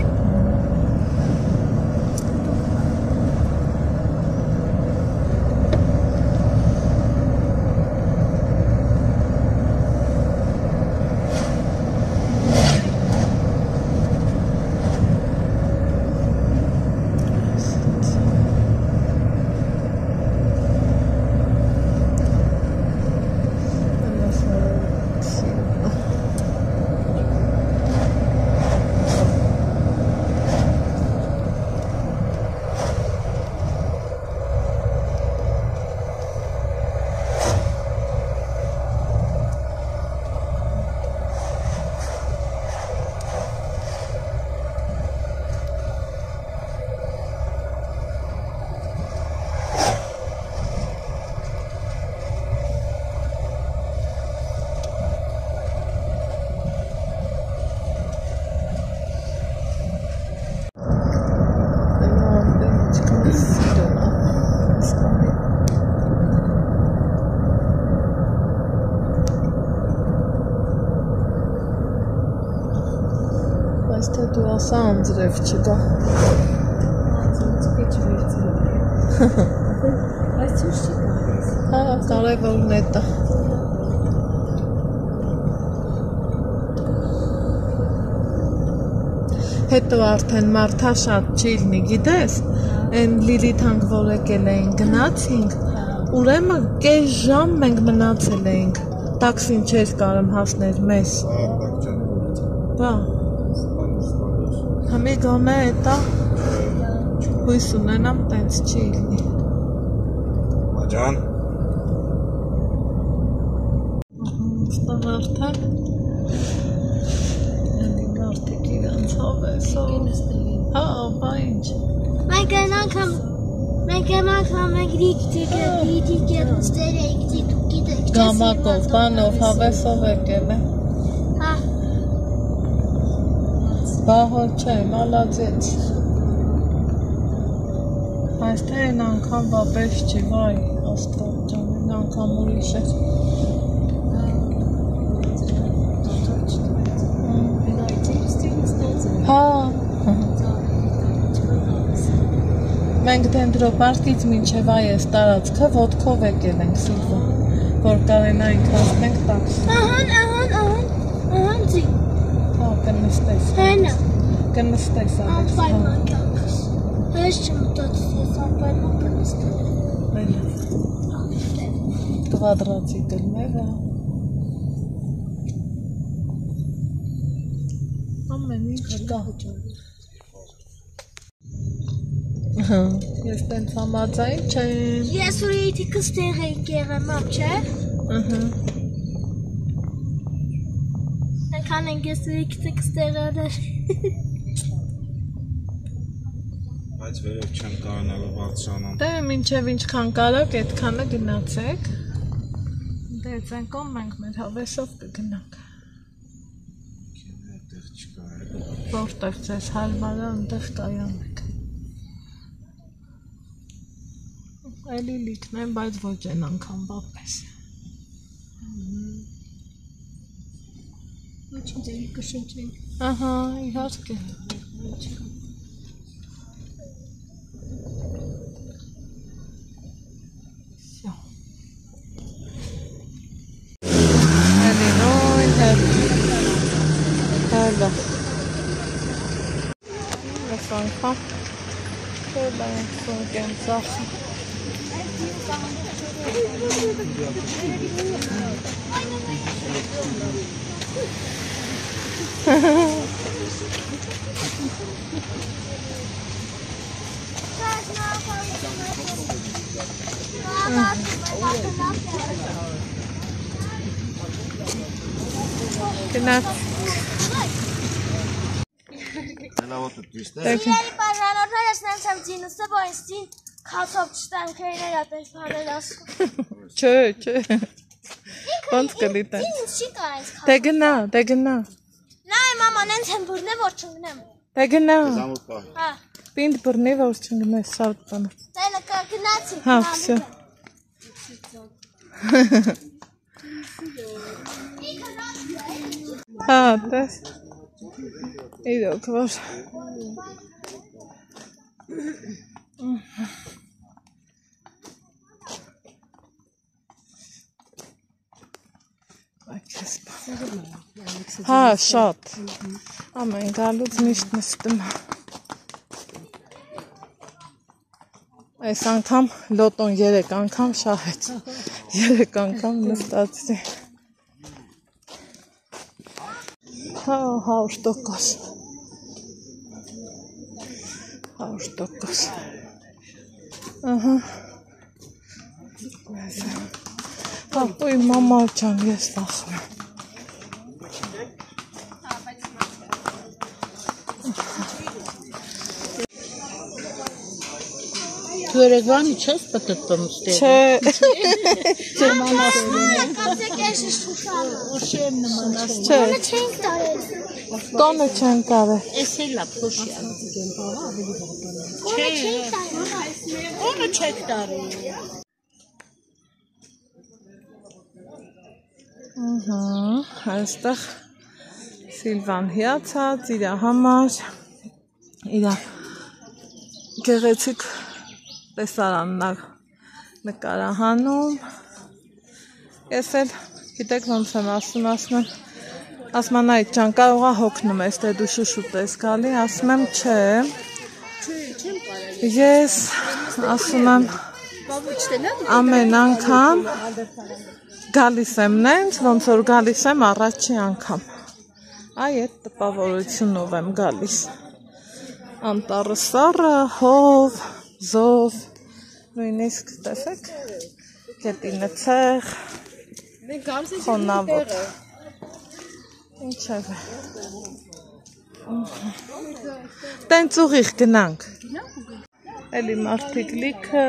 Սա անձրև չկա։ Այս ցույց չի գալիս։ Հա, կարևորն է դա։ Հետո արդեն մարդա շատ չի լինի, գիտես, այն Լիլիթանք որ եկել էին գնացինք, ուրեմն կես ժամ մենք մնացել էինք, տաքսին չէր կարում հասներ մեզ։ Բա, համի գոնե էտա, հույս ունենամ տենց չի լինի։ Մաջան։ Ստավ արդեն, արդեք իրանց հավեսով, հա, բա ինչ։ Մենք ստեր էինք դու գիտեք Գամակով, բանով, հավեսով եկել է։ Հա Բահո չէ, մալացեց։ Այս թե են անգամ վապես չի, վայ, աստղոտ ջան, են անգամ ուրիշ է։ Հա, մենք դենդրոպարկից մինչև այս տարածքը ոտքով եկել ենք Սիլվա, որ կարենայինք հասնենք տաքս։ Ահան, ձի Հա, կնստես։ Հենա Կնստես ավեց։ Անպայման կյանքս Հեզ չմտածես ես անպայման կնստել Կվադրացի կլները Ամեն ինչ կա Ես տենց համաձայն չեմ Ես որ ետիքս տեղ էինք եղեմ ապ չէ Եկան ենք ես որ ետիքս տեղ էր Բայց վերև չեմ կարնալու բարձրանան Դե մինչև ինչքան կարակ այդքանը գնացեք Դե ծենկոն մենք մեր հավեսով կգնանք Այդտեղ չկա Որտեղ ձեզ հարմարը ընդեղ կայանեք Էլի լիքն են, բայց ոչ են անգամ բապես Ոչինչ էլի կշնչենք Ահա, իհարկե Հելա Ես անգամ Հելա ենք սունկ եմ ծախը Գնաց Իրերի բաժանորդը ես նենց եմ ձինուսը, որ ինստին կացով չտանքերներ ատես բարել ասում Չէ Ոնց կլիտեն Ինձ չի կար ինձ Դե գնա Նա եմ մամա նենց եմ բուրնե որ չնգնեմ Դե գնա Հա Պինդ բրնի որ չնգնես սարդ բանը Դելը կգնացի Հա, վսյո Հա, տես Իրոք որ Հա, շատ Ամեն գալուց միշտ նստում Այս անգամ լոտոն 3 անգամ շահեց 3 անգամ նստացի Հա, 100% 100% Ահա Հա, ոյ մամա ջան, ես վախում եմ Դու երեգվանի չես պտտում ստեղ։ Չէ Կացեք ես շուշանը Ուշեմ նմանած։ Չէ Կոնը չենք տարել Տոնը չեն կարել Էս էլ է փոշիա։ Կոնը չենք տարել Ոնը չեք տարի։ Այստեղ Սիլվան հիացած իր համար իր գեղեցիկ տեսարանն նկարահանում։ Ես էլ գիտեք ոնց եմ ասում Ասմանայից ջան, կարողա հոգնում ես, թե դու շուշուտ ես գալի, ասում եմ չէ։ Ես ասում եմ ամեն անգամ գալիս եմ նենց, ոնց որ գալիս եմ առաջի անգամ։ Այ այդ տպավորությունով եմ գալիս։ Անտառը սառը, հով, զով, նույնիսկ տեսեք, գետինը ցեղ, խոնավոտ։ Ինչև է։ Տենց ուղիղ գնանք։ Էլի մարդիկ լիքը,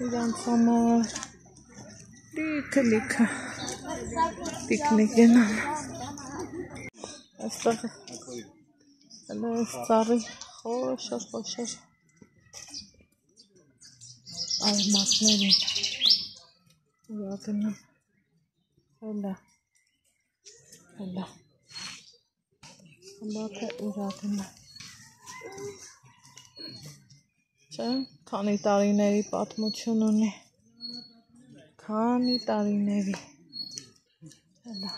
իրանց համար, լիքը, պիկնիկ գնան։ Այստեղ այս ծառի խոշոր արմատներին ուրա գնան, հելա, թե ուրա գնան, չէ, քանի տարիների պատմություն ունի, քանի տարիների, հելա,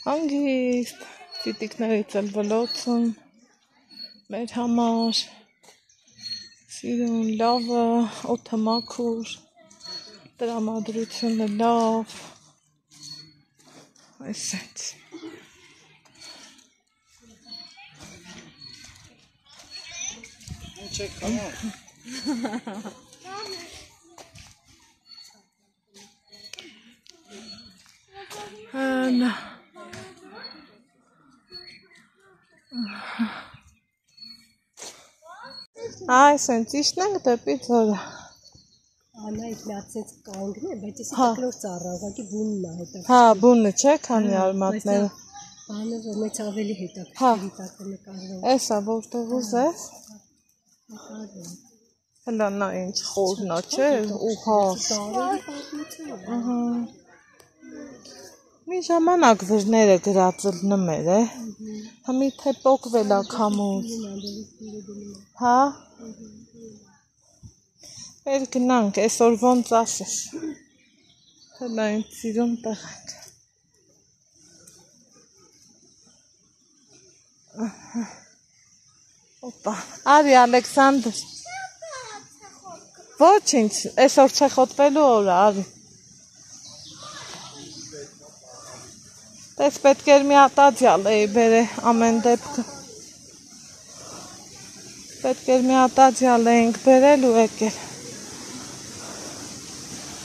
հանգիստ, տիտիկներից էլ վլոցում, մեր համար, սիրուն, լավը, օդը մաքուր, տրամադրությունը լավ, այսպես։ Չեք կամար։ Հելա։ Այ սենց իշն ենք դեպի ձորը։ Անայք լացեց կանգն է, բայց եսի տկլոր ծառա, ուղղակի բունն է հետաքրքիր։ Հա, բունը չէ, քանի արմատները։ Բանը մեծ ավելի հետաքրքիր տակը նկարվում։ Էսա որտեղ ուզես։ Հելա նա ինչ խորնա չէ, ու հաս։ Ահա։ Մի ժամանակ վրները գրածլնում էր, հա մի թե պոկվել է քամուց։ Հա։ Էր գնանք, այսօր ոնց ասես։ Հելա ինձ սիրուն տեղ ենք։ Օպա, արի Ալեքսանդր։ Ոչինչ, այսօր չեխոտվելու օրը, արի։ Տես պետք էր մի հատ ադյալ էի բերը ամեն դեպքը։ Պետք էր մի հատ ադյալ էինք բերել ու եկել։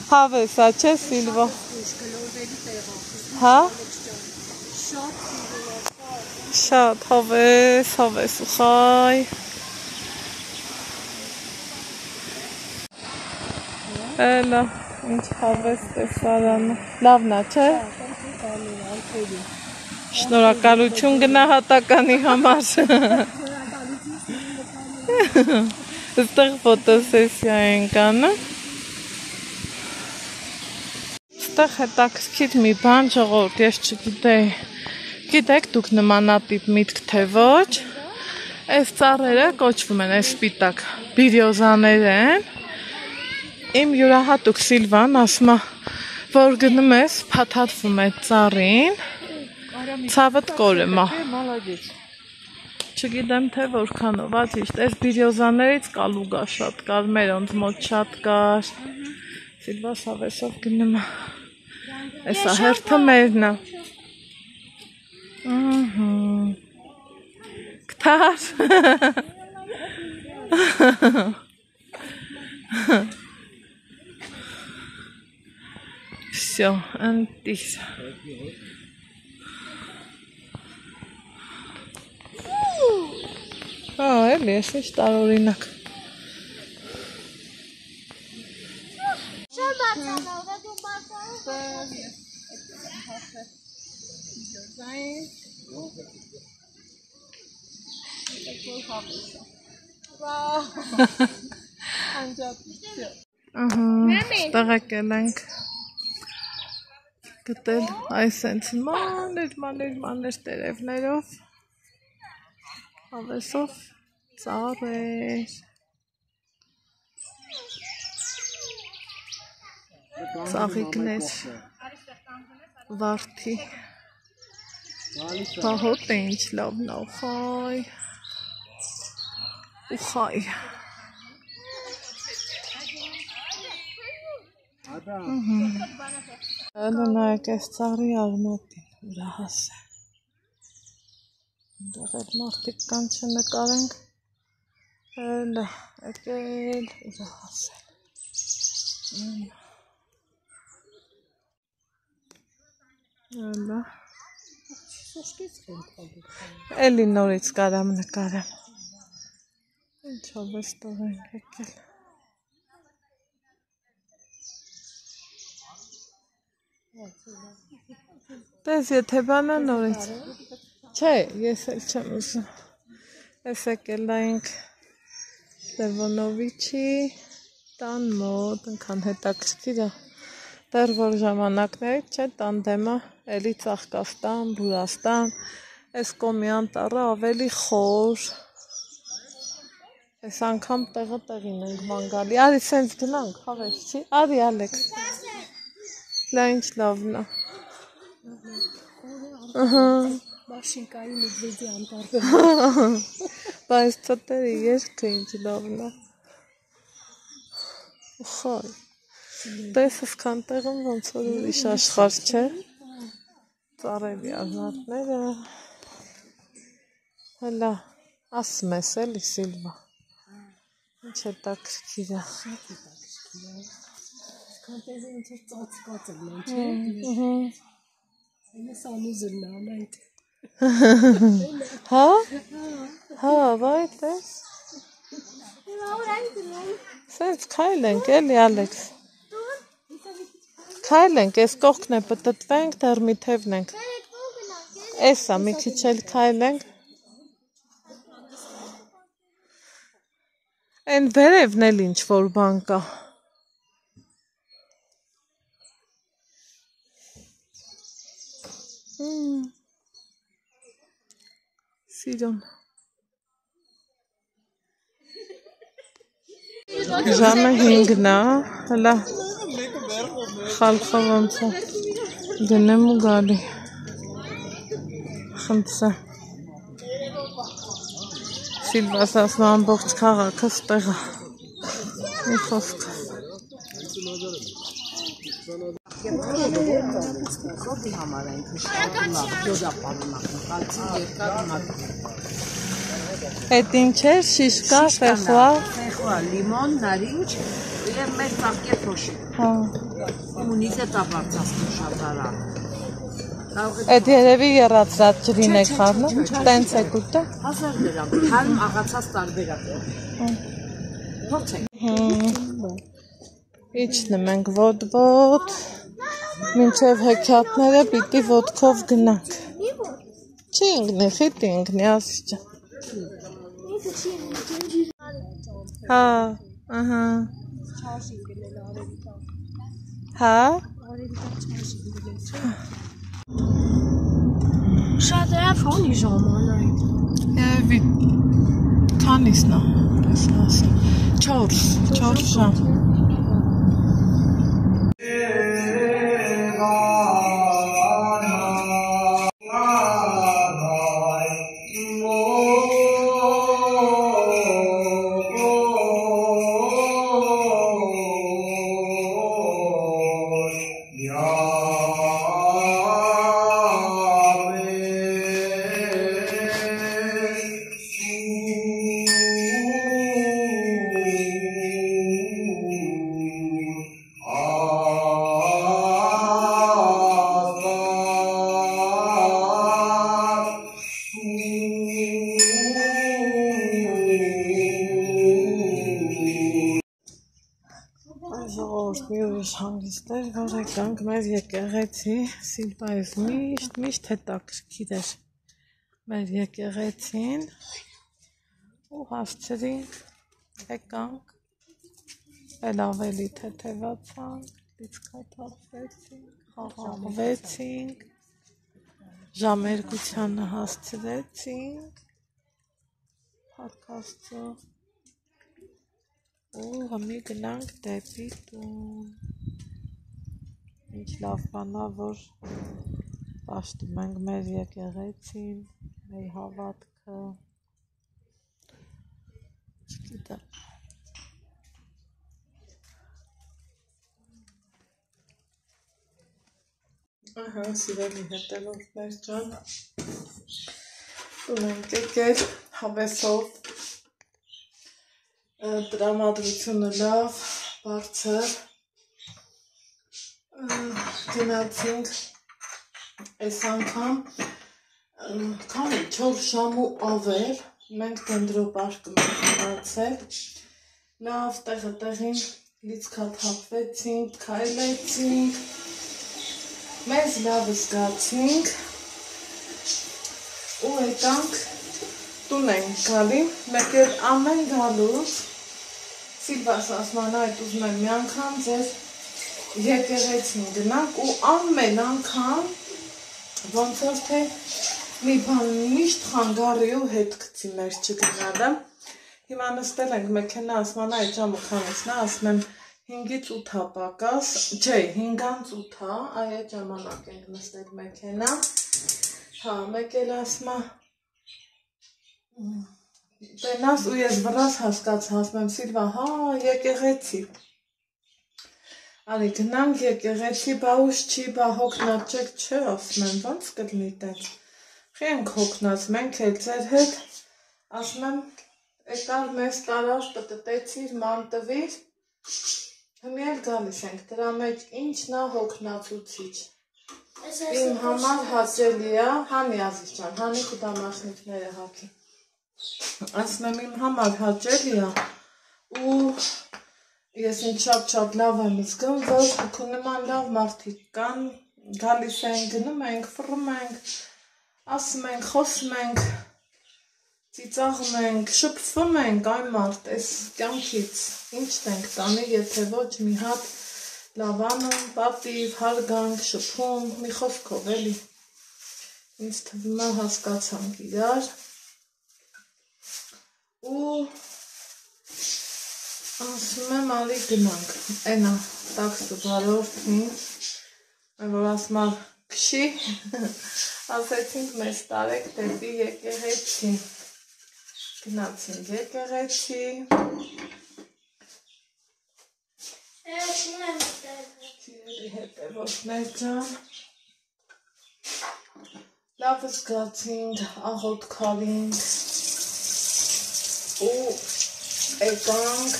Հավեսա չէ Սիլվա։ Հա։ Շատ հավես ու խայ։ Էլա, ինչ հավես տեսարանը։ Լավն է, չէ։ Շնորհակալություն գնահատականի համար։ Այստեղ ֆոտոսեսիա ենք անում։ Այստեղ հետաքրքիր մի բան ժողովուրդ, ես չգիտեի։ Գիտեք դուք նմանատիպ միտք թե ոչ։ Այս ծառերը կոչվում են այս սպիտակ բիրյոզաներ են։ Իմ յուրահատուկ Սիլվան ասում է, որ գնում ես, փաթաթվում է ծառին, ցավդ կորեմ է։ Չգիտեմ թե որքանով, ճիշտ, այս բիրյոզաներից կալուգա շատ կար, մերոնց մոտ շատ կար։ Սիլվաս հավեսով գնում է։ Էսա հերթը մերն է։ Կտար։ Всё, антис. Էլի, ես ինչ տարօրինակ։ Չեմ բացանալ, դու բացանալ։ Ստեղ եկել ենք գտել այս հենց մանր տերևներով հավեսով ծառեր։ Ծաղիկներ, վարդի, պահոտ է ինչ լավն է, ուխայ։ Հələ նայեք այս ծառի արմատին, ուրա հաս է։ Դեղ էլ մարդիկ կան չնկարենք, հələ եկել ուրա հաս է։ Հələ էլի նորից կարամ նկարեմ, ինչով ես տող ենք եկել։ Տես եթե բանա նորից, չէ, ես էլ չեմ ուզում, ես եկել ենք Լևոնովիչի տան մոտ, ընքան հետաքրքիր է, դեռ որ ժամանակներից չէ տանդեմը, էլի Ծաղկաստան, Բուրաստան, այս կոմի անտառը ավելի խոր, այս անգամ տեղը տեղին ենք ման գալի, արի սենց գնանք, հավես չի, արի Ալեքս, լա ինչ լավն է, Մաշինկայի մեդվեդի անտառը, բայց ծտերի երկը ինչ լավն է, ուխայ, տես ասքան տեղում ոնց որ ուրիշ աշխարհ չէ, ծառերի արմատները, հələ ասում ես էլի Սիլվա, ինչ հետաքրքիր է, կանտեզը ինչ է ծածկած են, չէ, ես անուզն եմ այդ, հա, վայ տես, սենց քայլ ենք էլի Ալեքս, քայլ ենք, ես կողքն է պտտվենք, դեռ մի թևն ենք, էսա մի քիչ էլ քայլ ենք, են վերևն էլ ինչ որ բան կա, Սիրուն, ժամը 5-ն է, հələ խալխը ոնց է, գնեմ ու գալի, խնդրեմ, Սիլվաս ասում ամբողջ քաղաքը ստեղ է, մի խոսք, Էդ ինչ էր, շիշկա, ֆեխուա, լիմոն, նարինջ և մեր ծաղկե փոշի։ Իմունիզը տաբարձած նշատարա։ Էդ երևի եռացրած ջրին եք խառնում, տենց եք ուտը։ 1000 դրամ, թարմ աղացած տարբերակ է։ Փորձենք։ Իջնում ենք ոտ-ոտ, մինչև հեքիաթները պիտի ոտքով գնանք։ Չի ինգնի, խիտ ինգնի, ասիճա։ Հա, ահա։ Հա։ Շատ լավ Քանի ժամանակ։ Երևի քանիսն է, ասեմ, 4 ժամ։ Մի ուրիշ հանգիստներ, որ եկանք մեր եկեղեցի, Սիլվայից միշտ հետաքրքիր էր մեր եկեղեցին ու հասցրինք, եկանք, էլ ավելի թեթևացանք, լիցքաթափվեցինք, խաղաղվեցինք, ժամերգությանը հասցրեցինք, Փարքաստը։ Ու հիմա գնանք դեպի տուն։ Ինչ լավ բան է, որ պաշտում ենք մեր եկեղեցին, մեր հավատքը։ Չգիտեմ։ Ահա, սիրելի հետևորդներ ջան, տուն ենք եկել հավեսով, տրամադրությունը լավ, բարձր, գնացինք այս անգամ քանի 4 ժամ ու ավել, մենք դնդրոպարկում ենք մնացել, լավ տեղը տեղին լիցքաթափվեցինք, քայլեցինք, մեզ լավ զգացինք ու եկանք տուն ենք գալի, մեկ էլ ամեն գալուց Սիլվաս ասման այդ ուզում եմ մի անգամ ձեր եկեղեցին գնանք ու ամեն անգամ ոնց որ թե մի բան միշտ խանգարիու հետ գցի մեր չգնալը հիմա նստել ենք մեքենա ասման այդ ժամը քանիսն է ասում եմ 5-ից 8 պակաս, չէ 5-ից 8 այդ ժամանակ ենք նստել մեքենա հա մեկ էլ ասում Տենաս ու ես վրաս հասկացա, ասում եմ Սիլվա, հա, եկեղեցի։ Ալի գնանք եկեղեցի, բա ուշ չի, բա հոգնած չեք չէ, ասում եմ, ոնց կլինի տենց։ Խի ենք հոգնած, մենք էլ ձեր հետ, ասում եմ, եկար մեզ տարար, պտտեցիր, ման տվիր, հիմի էլ գալիս ենք, դրա մեջ ինչն է հոգնածուցիչ։ Իմ համար հաճելի է, հանի ազիզ ջան, հանի ու դամաշնիկները հագի։ Ասում եմ իմ համար հաճելի է ու ես ինձ շատ լավ եմ զգում, որ քո նման լավ մարդիկ կան, գալիս են, գնում ենք, ֆռում ենք, ասում ենք, խոսում ենք, ծիծաղում ենք, շփվում ենք, այ մարդ, այս կյանքից ինչ ենք տանի, եթե ոչ մի հատ լավանում, պատիվ, հարգանք, շփում, մի խոսքով էլի, ինձ թվում է հասկացանք իրար ու ասում եմ ալի գնանք, ենա տաքսը բարորդին, որ ասում եմ քշի, ասեցինք մեզ տարեք դեպի եկեղեցի, գնացինք եկեղեցի, Սիրելի հետևորդներ ջան, լավ զգացինք, աղոտ քարինք ու եկանք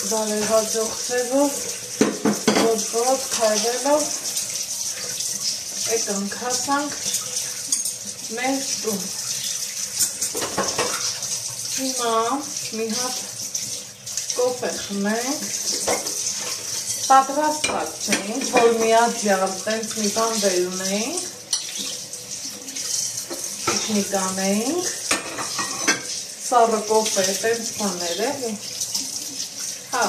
բարեհաջողցելով, ոտքով քայլելով եկանք հասանք մեր տուն։ Հիմա մի հատ կոֆե խմենք, պատրաստված չենք, որ միաձյալ տենց մի բան վեր ունենք, պիկնիկ անենք, սառը կոֆե, տենց բաներ էլի, հա,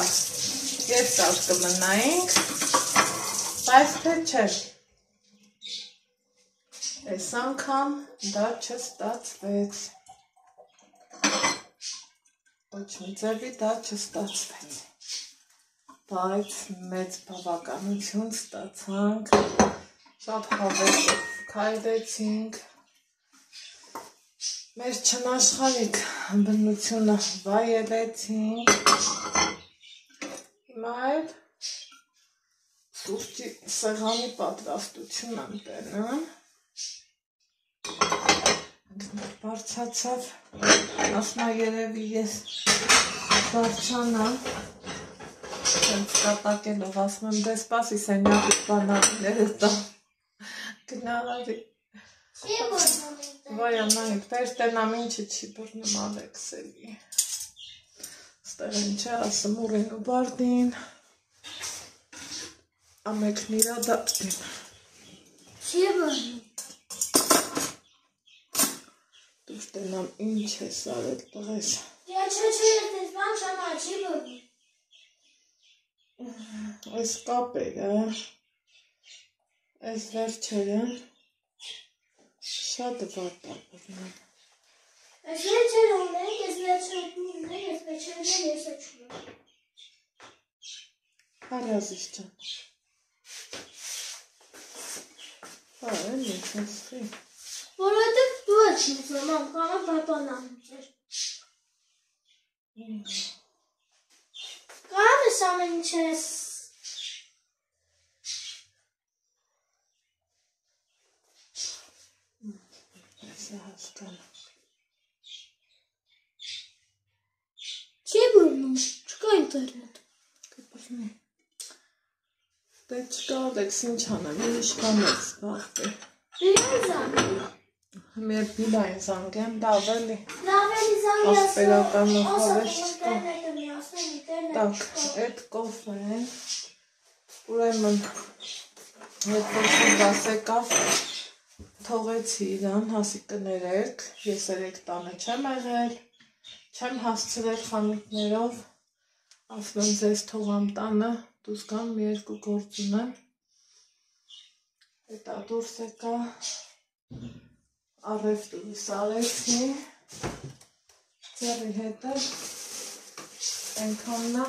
երկար կմնայինք, բայց թե չէ, այս անգամ դա չստացվեց, ոչ մի ձևի դա չստացվեց, բայց մեծ բավականություն ստացանք, շատ հավեսով քայլեցինք, մեր չնաշխարհիկ բնությունը վայելեցինք, հիմա էլ սուրճի սեղանի պատրաստություն եմ տենում, բարձացավ, ասմա երևի ես բարձանամ, հենց կատակելով, ասում եմ դե սպասի սենյակի բանալիները տամ, գնալարի, վայ անանիք, տեր տենամ ինչը չի բրնում Ալեքսելի, ստեղ են չէ ասում ուրին ու բարդին, ամեքն իրա դատվին, չի բրնում, դուր տենամ ինչ ես արել տղես, չէ, ես բան շամա չի բրնում, այս կապերը, այս վերջերը շատ վատ է բրնում, Այս վերջերը ունենք, ես վերջերն ունենք, ես վերջերն ես աչում։ Հարազիս ջան։ Էլի, քսխի։ Որովհետև դու ես ուզում, մամ, կամ պապան ամուր։ Կամ ես ամեն ինչ ես։ Այսը հասկան։ Չի բուրնում, չկա ինտերնետ։ Կպրնի։ Դե չկա ալեքս ինչ անեմ, ինչ կանեց բաղբի։ Իրեն զանգի։ Մեր բիլային զանգեմ, լավ էլի։ Լավ էլի զանգի ասպերական նոխավես չկա։ ինտերնետը միասն ինտերնետ Так, այդ կոֆեն, ուրեմն հետոքի բասեկավ թողեցի իրան, հասի կներեք, ես երեք տանը չեմ եղել, չեմ հասցրել խանութներով, ասում եմ ձեզ թողամ տանը, դուս կամ մի երկու գործ ունեմ, հետա դուրս եկա, առևտուրս արեցի, ձերի հետը, ենքաննա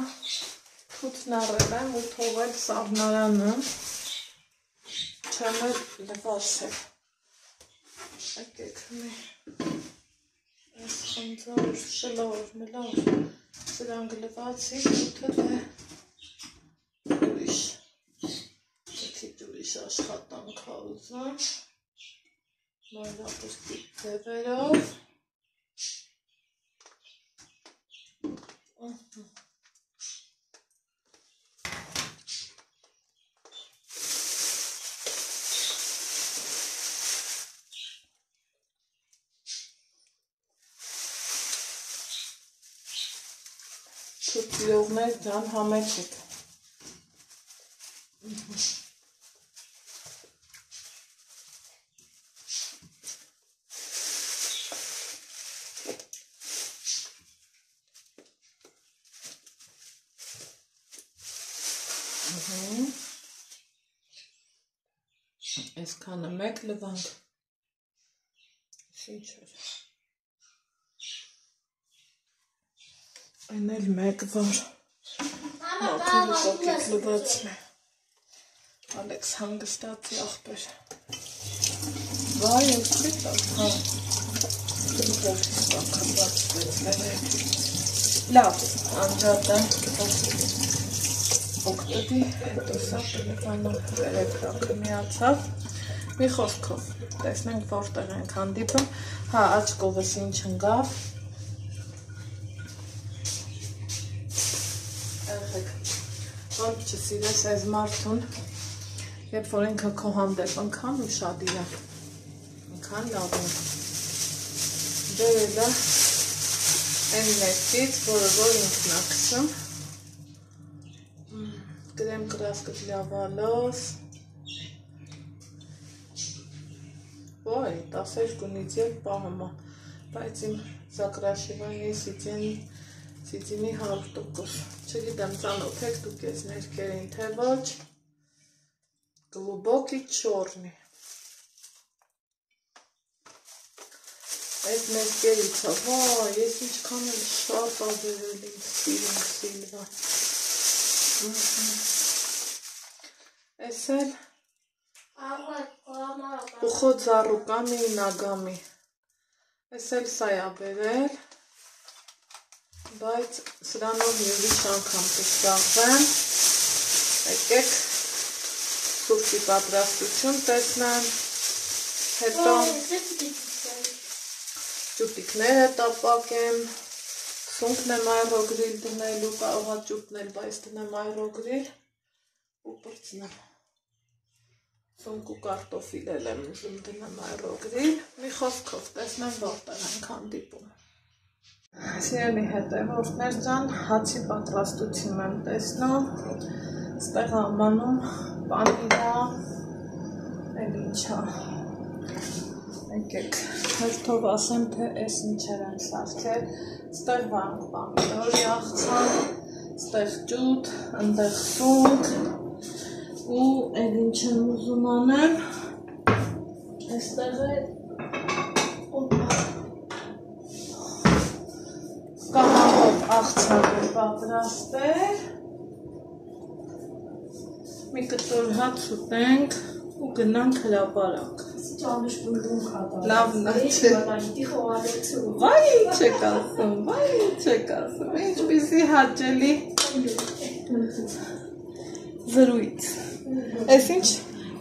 թութն առել եմ ու թողել սաղնարանը, չեմ էլ լվացել, եկեք մի, ես խնդոր, շլոր, մլոր, սրանք լվացի, թութը դե ուրիշ, եկիտ ուրիշ աշխատանք հաուզում, նորապստիկ դևերով, թութիրողներ դրան համեցեք, այսքանը մեկ լվանք, ինչ էր, այն էլ մեկ վար, մաքրի կոկիտ լվացն է, Ալեքս հանգստացի աղբեր, վայ և չիտակ, հա, հոգիս բակրվածվեց լերեք, լավ, անջատը, օգտդի, հետո սա տելեվանը էլեկտրակը միացավ, մի խոսքով, տեսնենք որտեղ ենք հանդիպում, հա, աչկովս ինչ ընգավ, էղեք, ոնց չսիրես այս մարդուն, երբ որ ինքը քո հանդեպ ընքան ու շատ իրա, ընքան լավ ենք, դերելը են ներքից, որը որ ինքն ակսում, Գրեմ կրասկտ լավալոս, ոյ, 12-նից եվ պահմա, բայց իմ զակրաշիվանի սիծինի 100%, չգիտեմ ծանոթ եք դուք ես ներքերին, թե ոչ, գլուբոկի չորնի, այդ ներքերիցա, ոյ, ես ինչքան էլ շատ աբերել ինձ սիլվա, Այս էլ ուխոտ զարուկամի ինագամի, այս էլ սա է բերել, բայց սրանով մի ուրիշ անգամ կստաղվեմ, եկեք սուրճի պատրաստություն տեսնեմ, հետո ճուտիկները տապակեմ, սունքն եմ այրոգրիլ դնելու, կարողա ճուտն էլ, բայց դնեմ այրոգրիլ ու պրծնեմ, սունք ու կարտոֆիլ էլ եմ ուզում դնեմ այրոգրիլ, մի խոսքով տեսնեմ որտեղ ենք հանդիպում, սիրելի հետևորդներ ջան, հացի պատրաստություն եմ տեսնում, ստեղ ամանում պանիրա, էլ ինչա, եկեք, հերթով ասեմ, թե ես ինչեր եմ սարքել, ստեղ վանք պամիդոր աղցան, ստեղ ճուտ, ընդեղ սունք, ու էլ ինչ եմ ուզում անեմ, այստեղ է, աղցանը պատրաստել, մի կտոր հաց ուտենք ու գնանք հրապարակ։ Լավն է, չէ։ Վայ ինչ եք ասում, ինչպիսի հաճելի զրույց։ Էս ինչ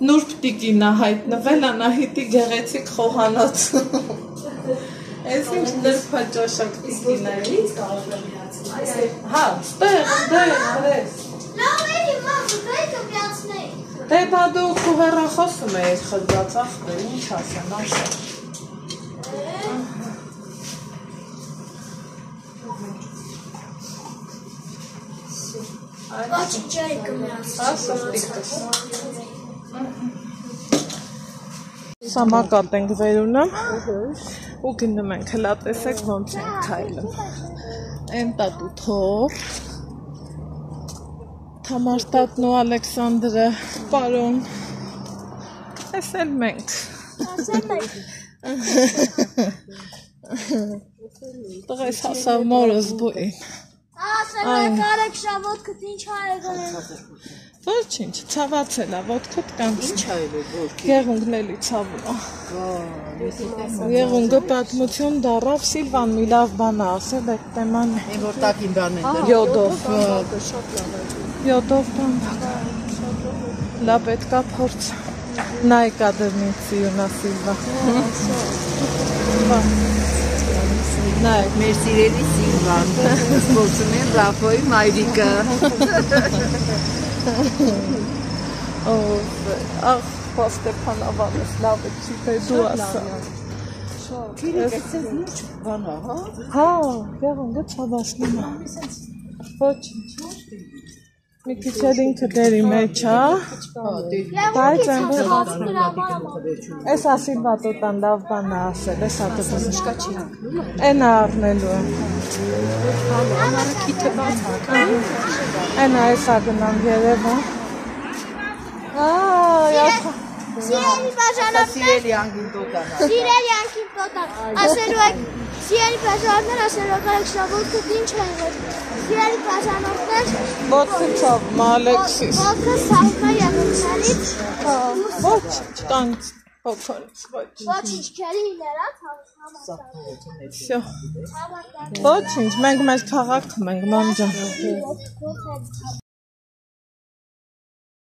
Նուրբ տիկին է հայտնվել Անահիտի գեղեցիկ խոհանոցում։ Էս ինչ նրբաճաշակ տիկին է։ Հա, ստեղ, հրես։ Լավ էլի մամ, դե կպիացնեի։ Դե բա դու քո հեռախոսում էիր խլված ախպեր, ինչ ասեմ, ասա։ Բաչի ջայի կմիացնեի։ Ասա տիկս։ Սամակատ ենք վերունում ու գնում ենք հլա տեսեք ոնց ենք քայլում։ Են տատու թոր Թամարտատն ու Ալեքսանդրը, պարոն, ես էլ մենք։ Տղես հասավ մորս բույն։ Ասեմ կարեք շավոտքդ ինչ հայեղել։ Ոչինչ, ցավացել է, ոտքդ կանց։ Ինչ հայել է, Գեղունգն էլի ցավում է։ Գեղունգը պատմություն դառավ, Սիլվան մի լավ բան է ասել այդ թեման։ Այն որ տակին բան են դրել։ Յոդով բան։ Լա պետքա փորձ։ Նայ կադրնիցի յունա Սիլվա։ Նայ, Մեր սիրելի Սիլվան, սպորտում են Ռաֆոյի մայրիկը։ Ախ, Ստեփան ավանես լավ է չի թե դու ասա։ Քիրիկ էսես լուրջ բան է, հա։ Հա, գեղունգը ցավացնում է։ Ոչինչ։ Մի քիչ էլ ինքը դերի մեջ, հա։ Բայց այնտեղ էս ասիլվա տոտան լավ բան է ասել, էս ատոտան շկա չի հանգնում։ Էն առնելու է։ Անարը քիթը բաց հա։ Էն այս ագնան երևա։ Սիրելի բաժանորդներ, Սիրելի անգին տոտան։ սիրելի անկին տոտան, ասելու եք, սիրելի բաժանորդներ, ասելու եք շավոտքդ ինչ հայեղել։ Սիրելի բաժանորդներ, Ոտքը ցավում, Ալեքսիս։ ոտքը սաղմա եղեցանից, Ոչ, կանց, հոքորից, ոչ։ ոչինչ քերի իլերած, Всё։ Ոչինչ, մենք մեր քաղաքում ենք, մամ ջան։